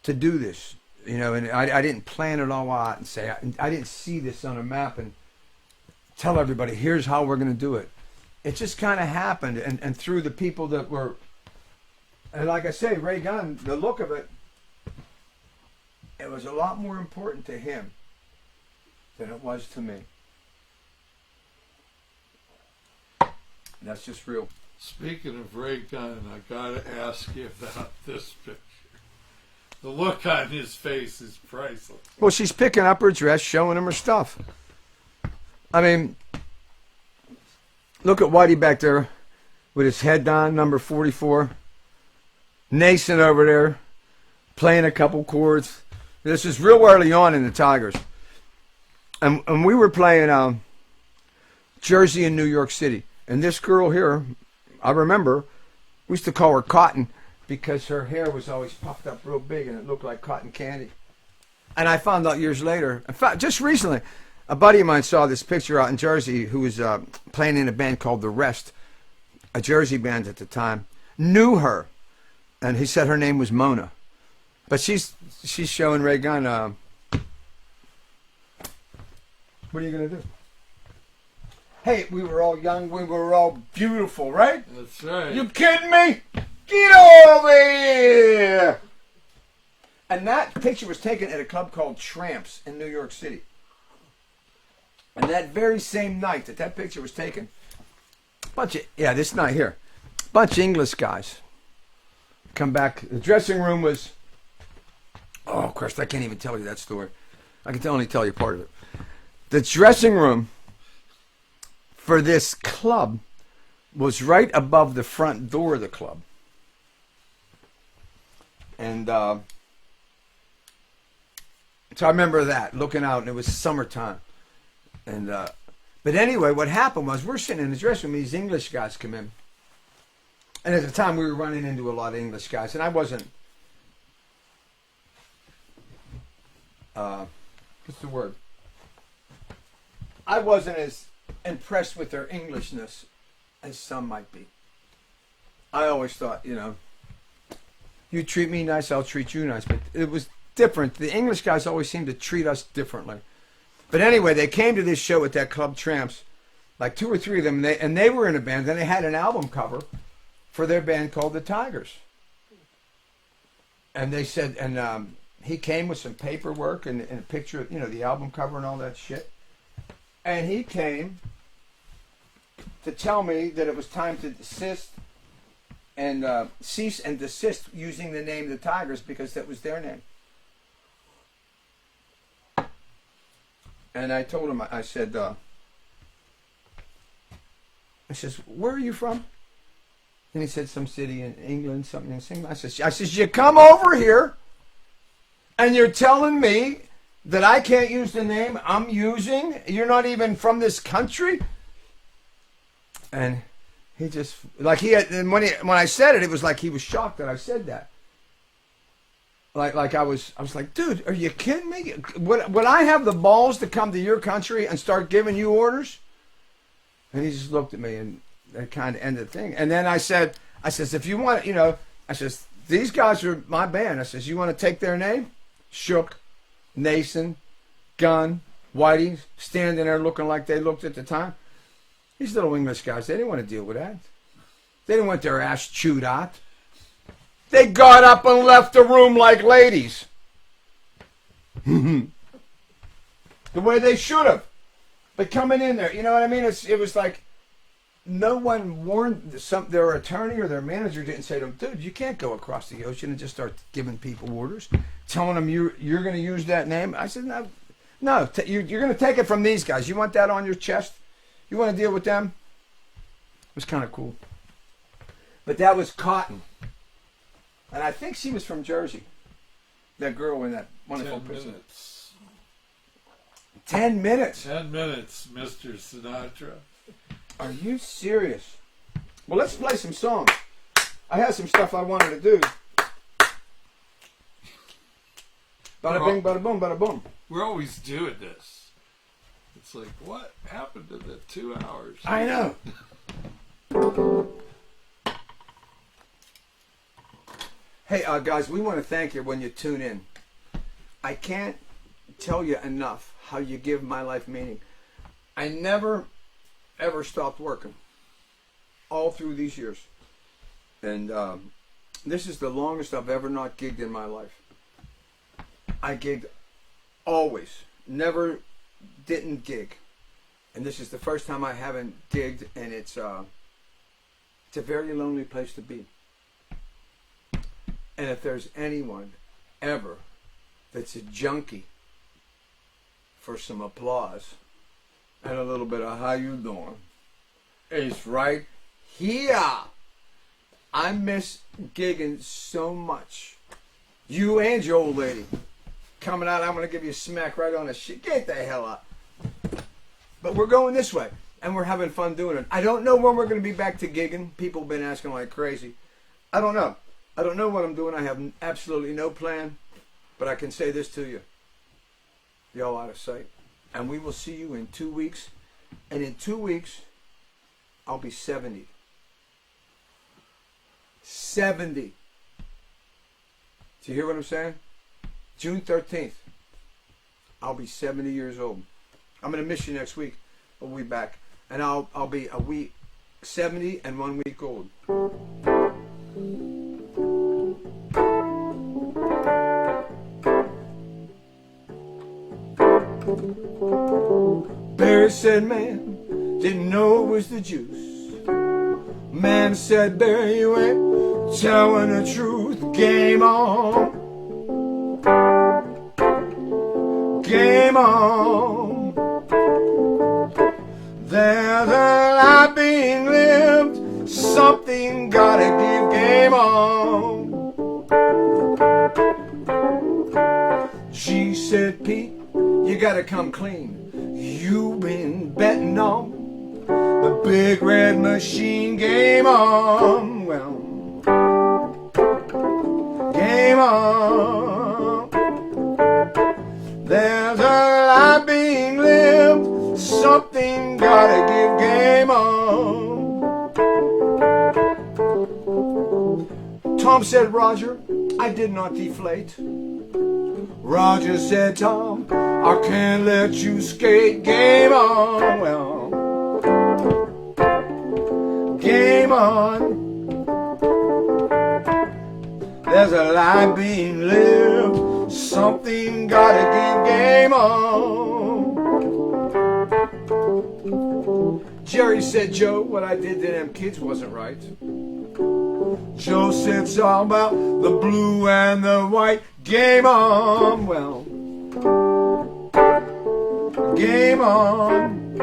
to do this, and I didn't plan it all out and say, I didn't see this on a map and tell everybody, here's how we're going to do it. It just kind of happened, and through the people that were, and like I say, Ray Gunn, the look of it, it was a lot more important to him than it was to me. That's just real. Speaking of Ray Gunn, I gotta ask you about this picture. The look on his face is priceless. Well, she's picking up her dress, showing him her stuff. I mean, look at Whitey back there with his head down, number 44. Nason over there, playing a couple chords. This is real early on in the Tigers. And we were playing Jersey and New York City. And this girl here, I remember, we used to call her Cotton because her hair was always puffed up real big and it looked like cotton candy. And I found out years later, in fact, just recently, a buddy of mine saw this picture out in Jersey who was playing in a band called The Rest, a Jersey band at the time, knew her. And he said her name was Mona. But she's showing Ray Gunn, what are you going to do? Hey, we were all young, we were all beautiful, right? That's right. You kidding me? Get over here! And that picture was taken at a club called Tramps in New York City. And that very same night that picture was taken, this night here, bunch of English guys come back. The dressing room was, oh, of course, I can't even tell you that story. I can only tell you part of it. The dressing room for this club was right above the front door of the club. And so I remember that, looking out, and it was summertime. And but anyway, what happened was we're sitting in the dressing room, these English guys come in. And at the time we were running into a lot of English guys, and I wasn't, what's the word? I wasn't as impressed with their Englishness as some might be. I always thought, you treat me nice, I'll treat you nice. But it was different. The English guys always seemed to treat us differently. But anyway, they came to this show at that club Tramps, like 2 or 3 of them, and they were in a band. Then they had an album cover for their band called the Tigers. And they said, and he came with some paperwork and a picture of, the album cover and all that shit. And he came to tell me that it was time to desist and cease and desist using the name the Tigers because that was their name. And I told him, I said, where are you from? And he said, some city in England, something in England. I said, you come over here and you're telling me that I can't use the name I'm using? You're not even from this country? And he just, and when I said it, it was like he was shocked that I said that. Like I was like, dude, are you kidding me? Would I have the balls to come to your country and start giving you orders? And he just looked at me, and that kind of ended the thing. And then I says, if you want, I says, these guys are my band. I says, you want to take their name? Shook, Nason, Gunn, Whitey, standing there looking like they looked at the time. These little English guys, they didn't want to deal with that. They didn't want their ass chewed out. They got up and left the room like ladies. The way they should have. But coming in there, you know what I mean? It was like, no one warned their attorney or their manager didn't say to them, dude, you can't go across the ocean and just start giving people orders, telling them you're going to use that name. I said, no, you're going to take it from these guys. You want that on your chest? You want to deal with them? It was kind of cool. But that was Cotton. And I think she was from Jersey. That girl in that wonderful 10 prison. minutes. 10 minutes. 10 minutes, Mr. Sinatra. Are you serious? Well, let's play some songs. I had some stuff I wanted to do. Bada bing, bada boom, bada boom. We're always doing this. It's like, what happened to the 2 hours? I know. Hey, guys, we want to thank you when you tune in. I can't tell you enough how you give my life meaning. I never, ever stopped working all through these years. And this is the longest I've ever not gigged in my life. I gigged always. Never didn't gig. And this is the first time I haven't gigged, and it's a very lonely place to be. And if there's anyone ever that's a junkie for some applause and a little bit of how you doing, it's right here. I miss gigging so much. You and your old lady coming out, I'm going to give you a smack right on the shit. Get the hell up. But we're going this way, and we're having fun doing it. I don't know when we're going to be back to gigging. People have been asking like crazy. I don't know. I don't know what I'm doing. I have absolutely no plan. But I can say this to you. Y'all out of sight. And we will see you in 2 weeks. And in 2 weeks, I'll be 70. 70. Do you hear what I'm saying? June 13th. I'll be 70 years old. I'm going to miss you next week. We'll be back. And I'll be a week 70 and 1 week old. Barry said, man, didn't know it was the juice. Man said, Barry, you ain't telling the truth. Game on. Game on. There's a life being lived. Something gotta give. Game on. She said, Pete, you gotta come clean. You've been betting on the big red machine. Game on. Well, game on. There's a life being lived. Something gotta give. Game on. Tom said, Roger, I did not deflate. Roger said, Tom, I can't let you skate. Game on. Well, game on. There's a life being lived. Something gotta give. Game on. Jerry said, Joe, what I did to them kids wasn't right. Joe said it's all about the blue and the white. Game on. Well, game on.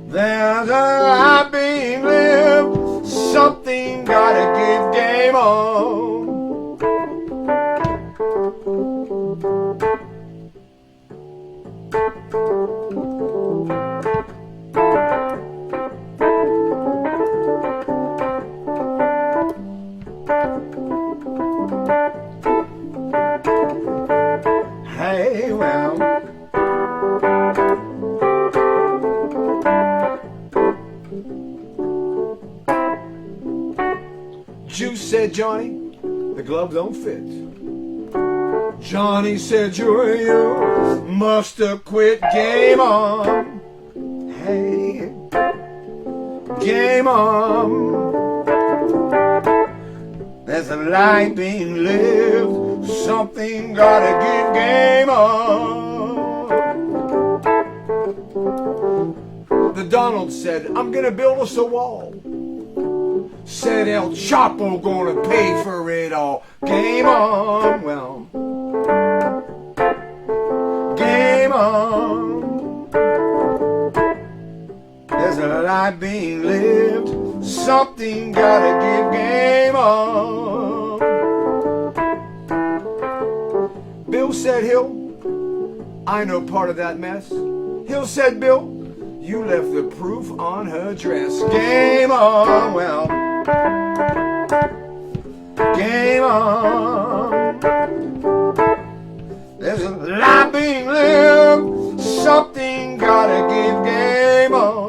There's a life being lived. Something gotta give. Game on. Hey, well, Juice said, Johnny, the glove don't fit. Johnny said, Joey, you must have quit. Game on. Hey, game on. There's a life being lived. Something gotta give. Game on. The Donald said, I'm gonna build us a wall. Said El Chapo gonna pay for it all. Game on, well, game on. There's a life being lived, something gotta give. Game on. Bill said, Hill, I know part of that mess. Hill said, Bill, you left the proof on her dress. Game on, well, game on. There's a life being lived, something gotta give. Game on.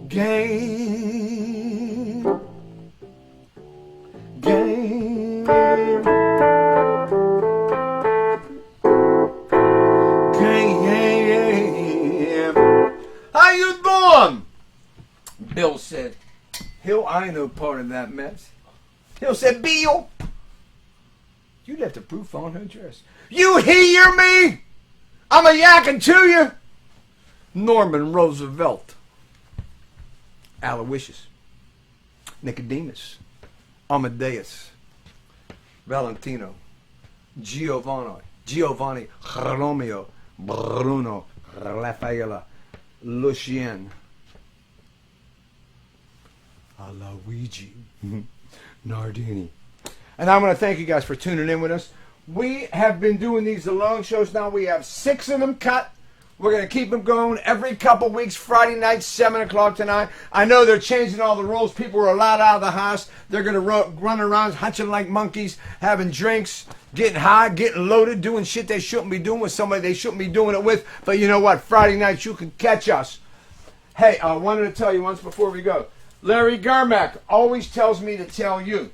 Game. Game. Game. How you doing? Bill said, Hill, I ain't no part of that mess. Hill said, Bill, you left the proof on her dress. You hear me? I'm a yakking to you. Norman Roosevelt, Aloysius, Nicodemus, Amadeus, Valentino, Giovanni, Romeo, Bruno, Raffaella, Lucien, Luigi, Nardini. And I want to thank you guys for tuning in with us. We have been doing these alone shows now. We have 6 of them cut. We're going to keep them going every couple weeks, Friday night, 7 o'clock tonight. I know they're changing all the rules. People are allowed out of the house. They're going to run around hunching like monkeys, having drinks, getting high, getting loaded, doing shit they shouldn't be doing with somebody they shouldn't be doing it with. But you know what? Friday nights, you can catch us. Hey, I wanted to tell you once before we go. Larry Garmack always tells me to tell you.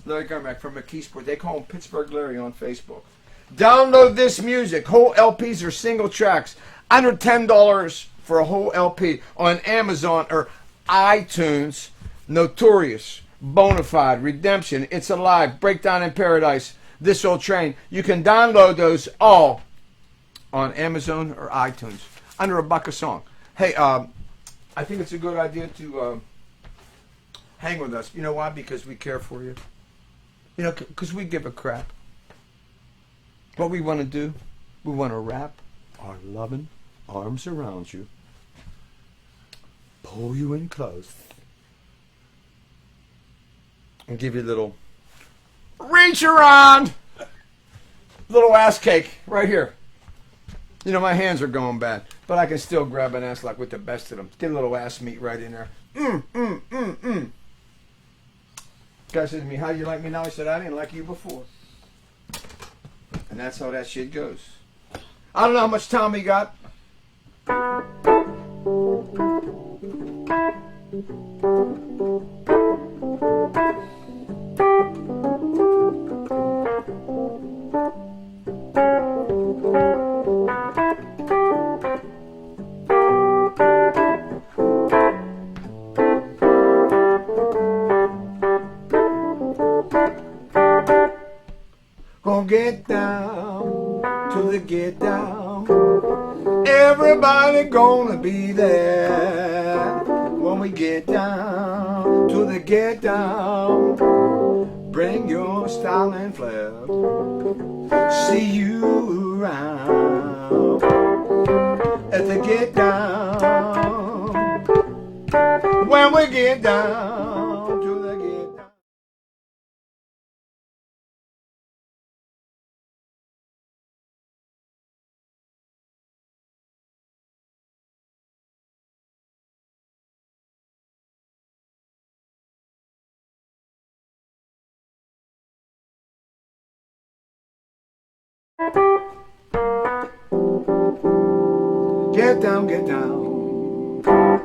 Larry Garmack from McKeesport. They call him Pittsburgh Larry on Facebook. Download this music. Whole LPs or single tracks. Under $10 for a whole LP on Amazon or iTunes. Notorious, Bonafide, Redemption, It's Alive, Breakdown in Paradise, This Old Train. You can download those all on Amazon or iTunes. Under $1 a song. Hey, I think it's a good idea to hang with us. You know why? Because we care for you. You know, because we give a crap. What we want to do, we want to wrap our loving arms around you, pull you in close, and give you a little reach around, little ass cake right here. You know, my hands are going bad, but I can still grab an ass like with the best of them. Get a little ass meat right in there. Guy said to me, how do you like me now? I said, I didn't like you before. And that's how that shit goes. I don't know how much time we got. Gonna get down to the get down. Everybody gonna be there when we get down to the get down. Bring your style and flair. See you around at the get down. When we get down to the get down. Get down, get down.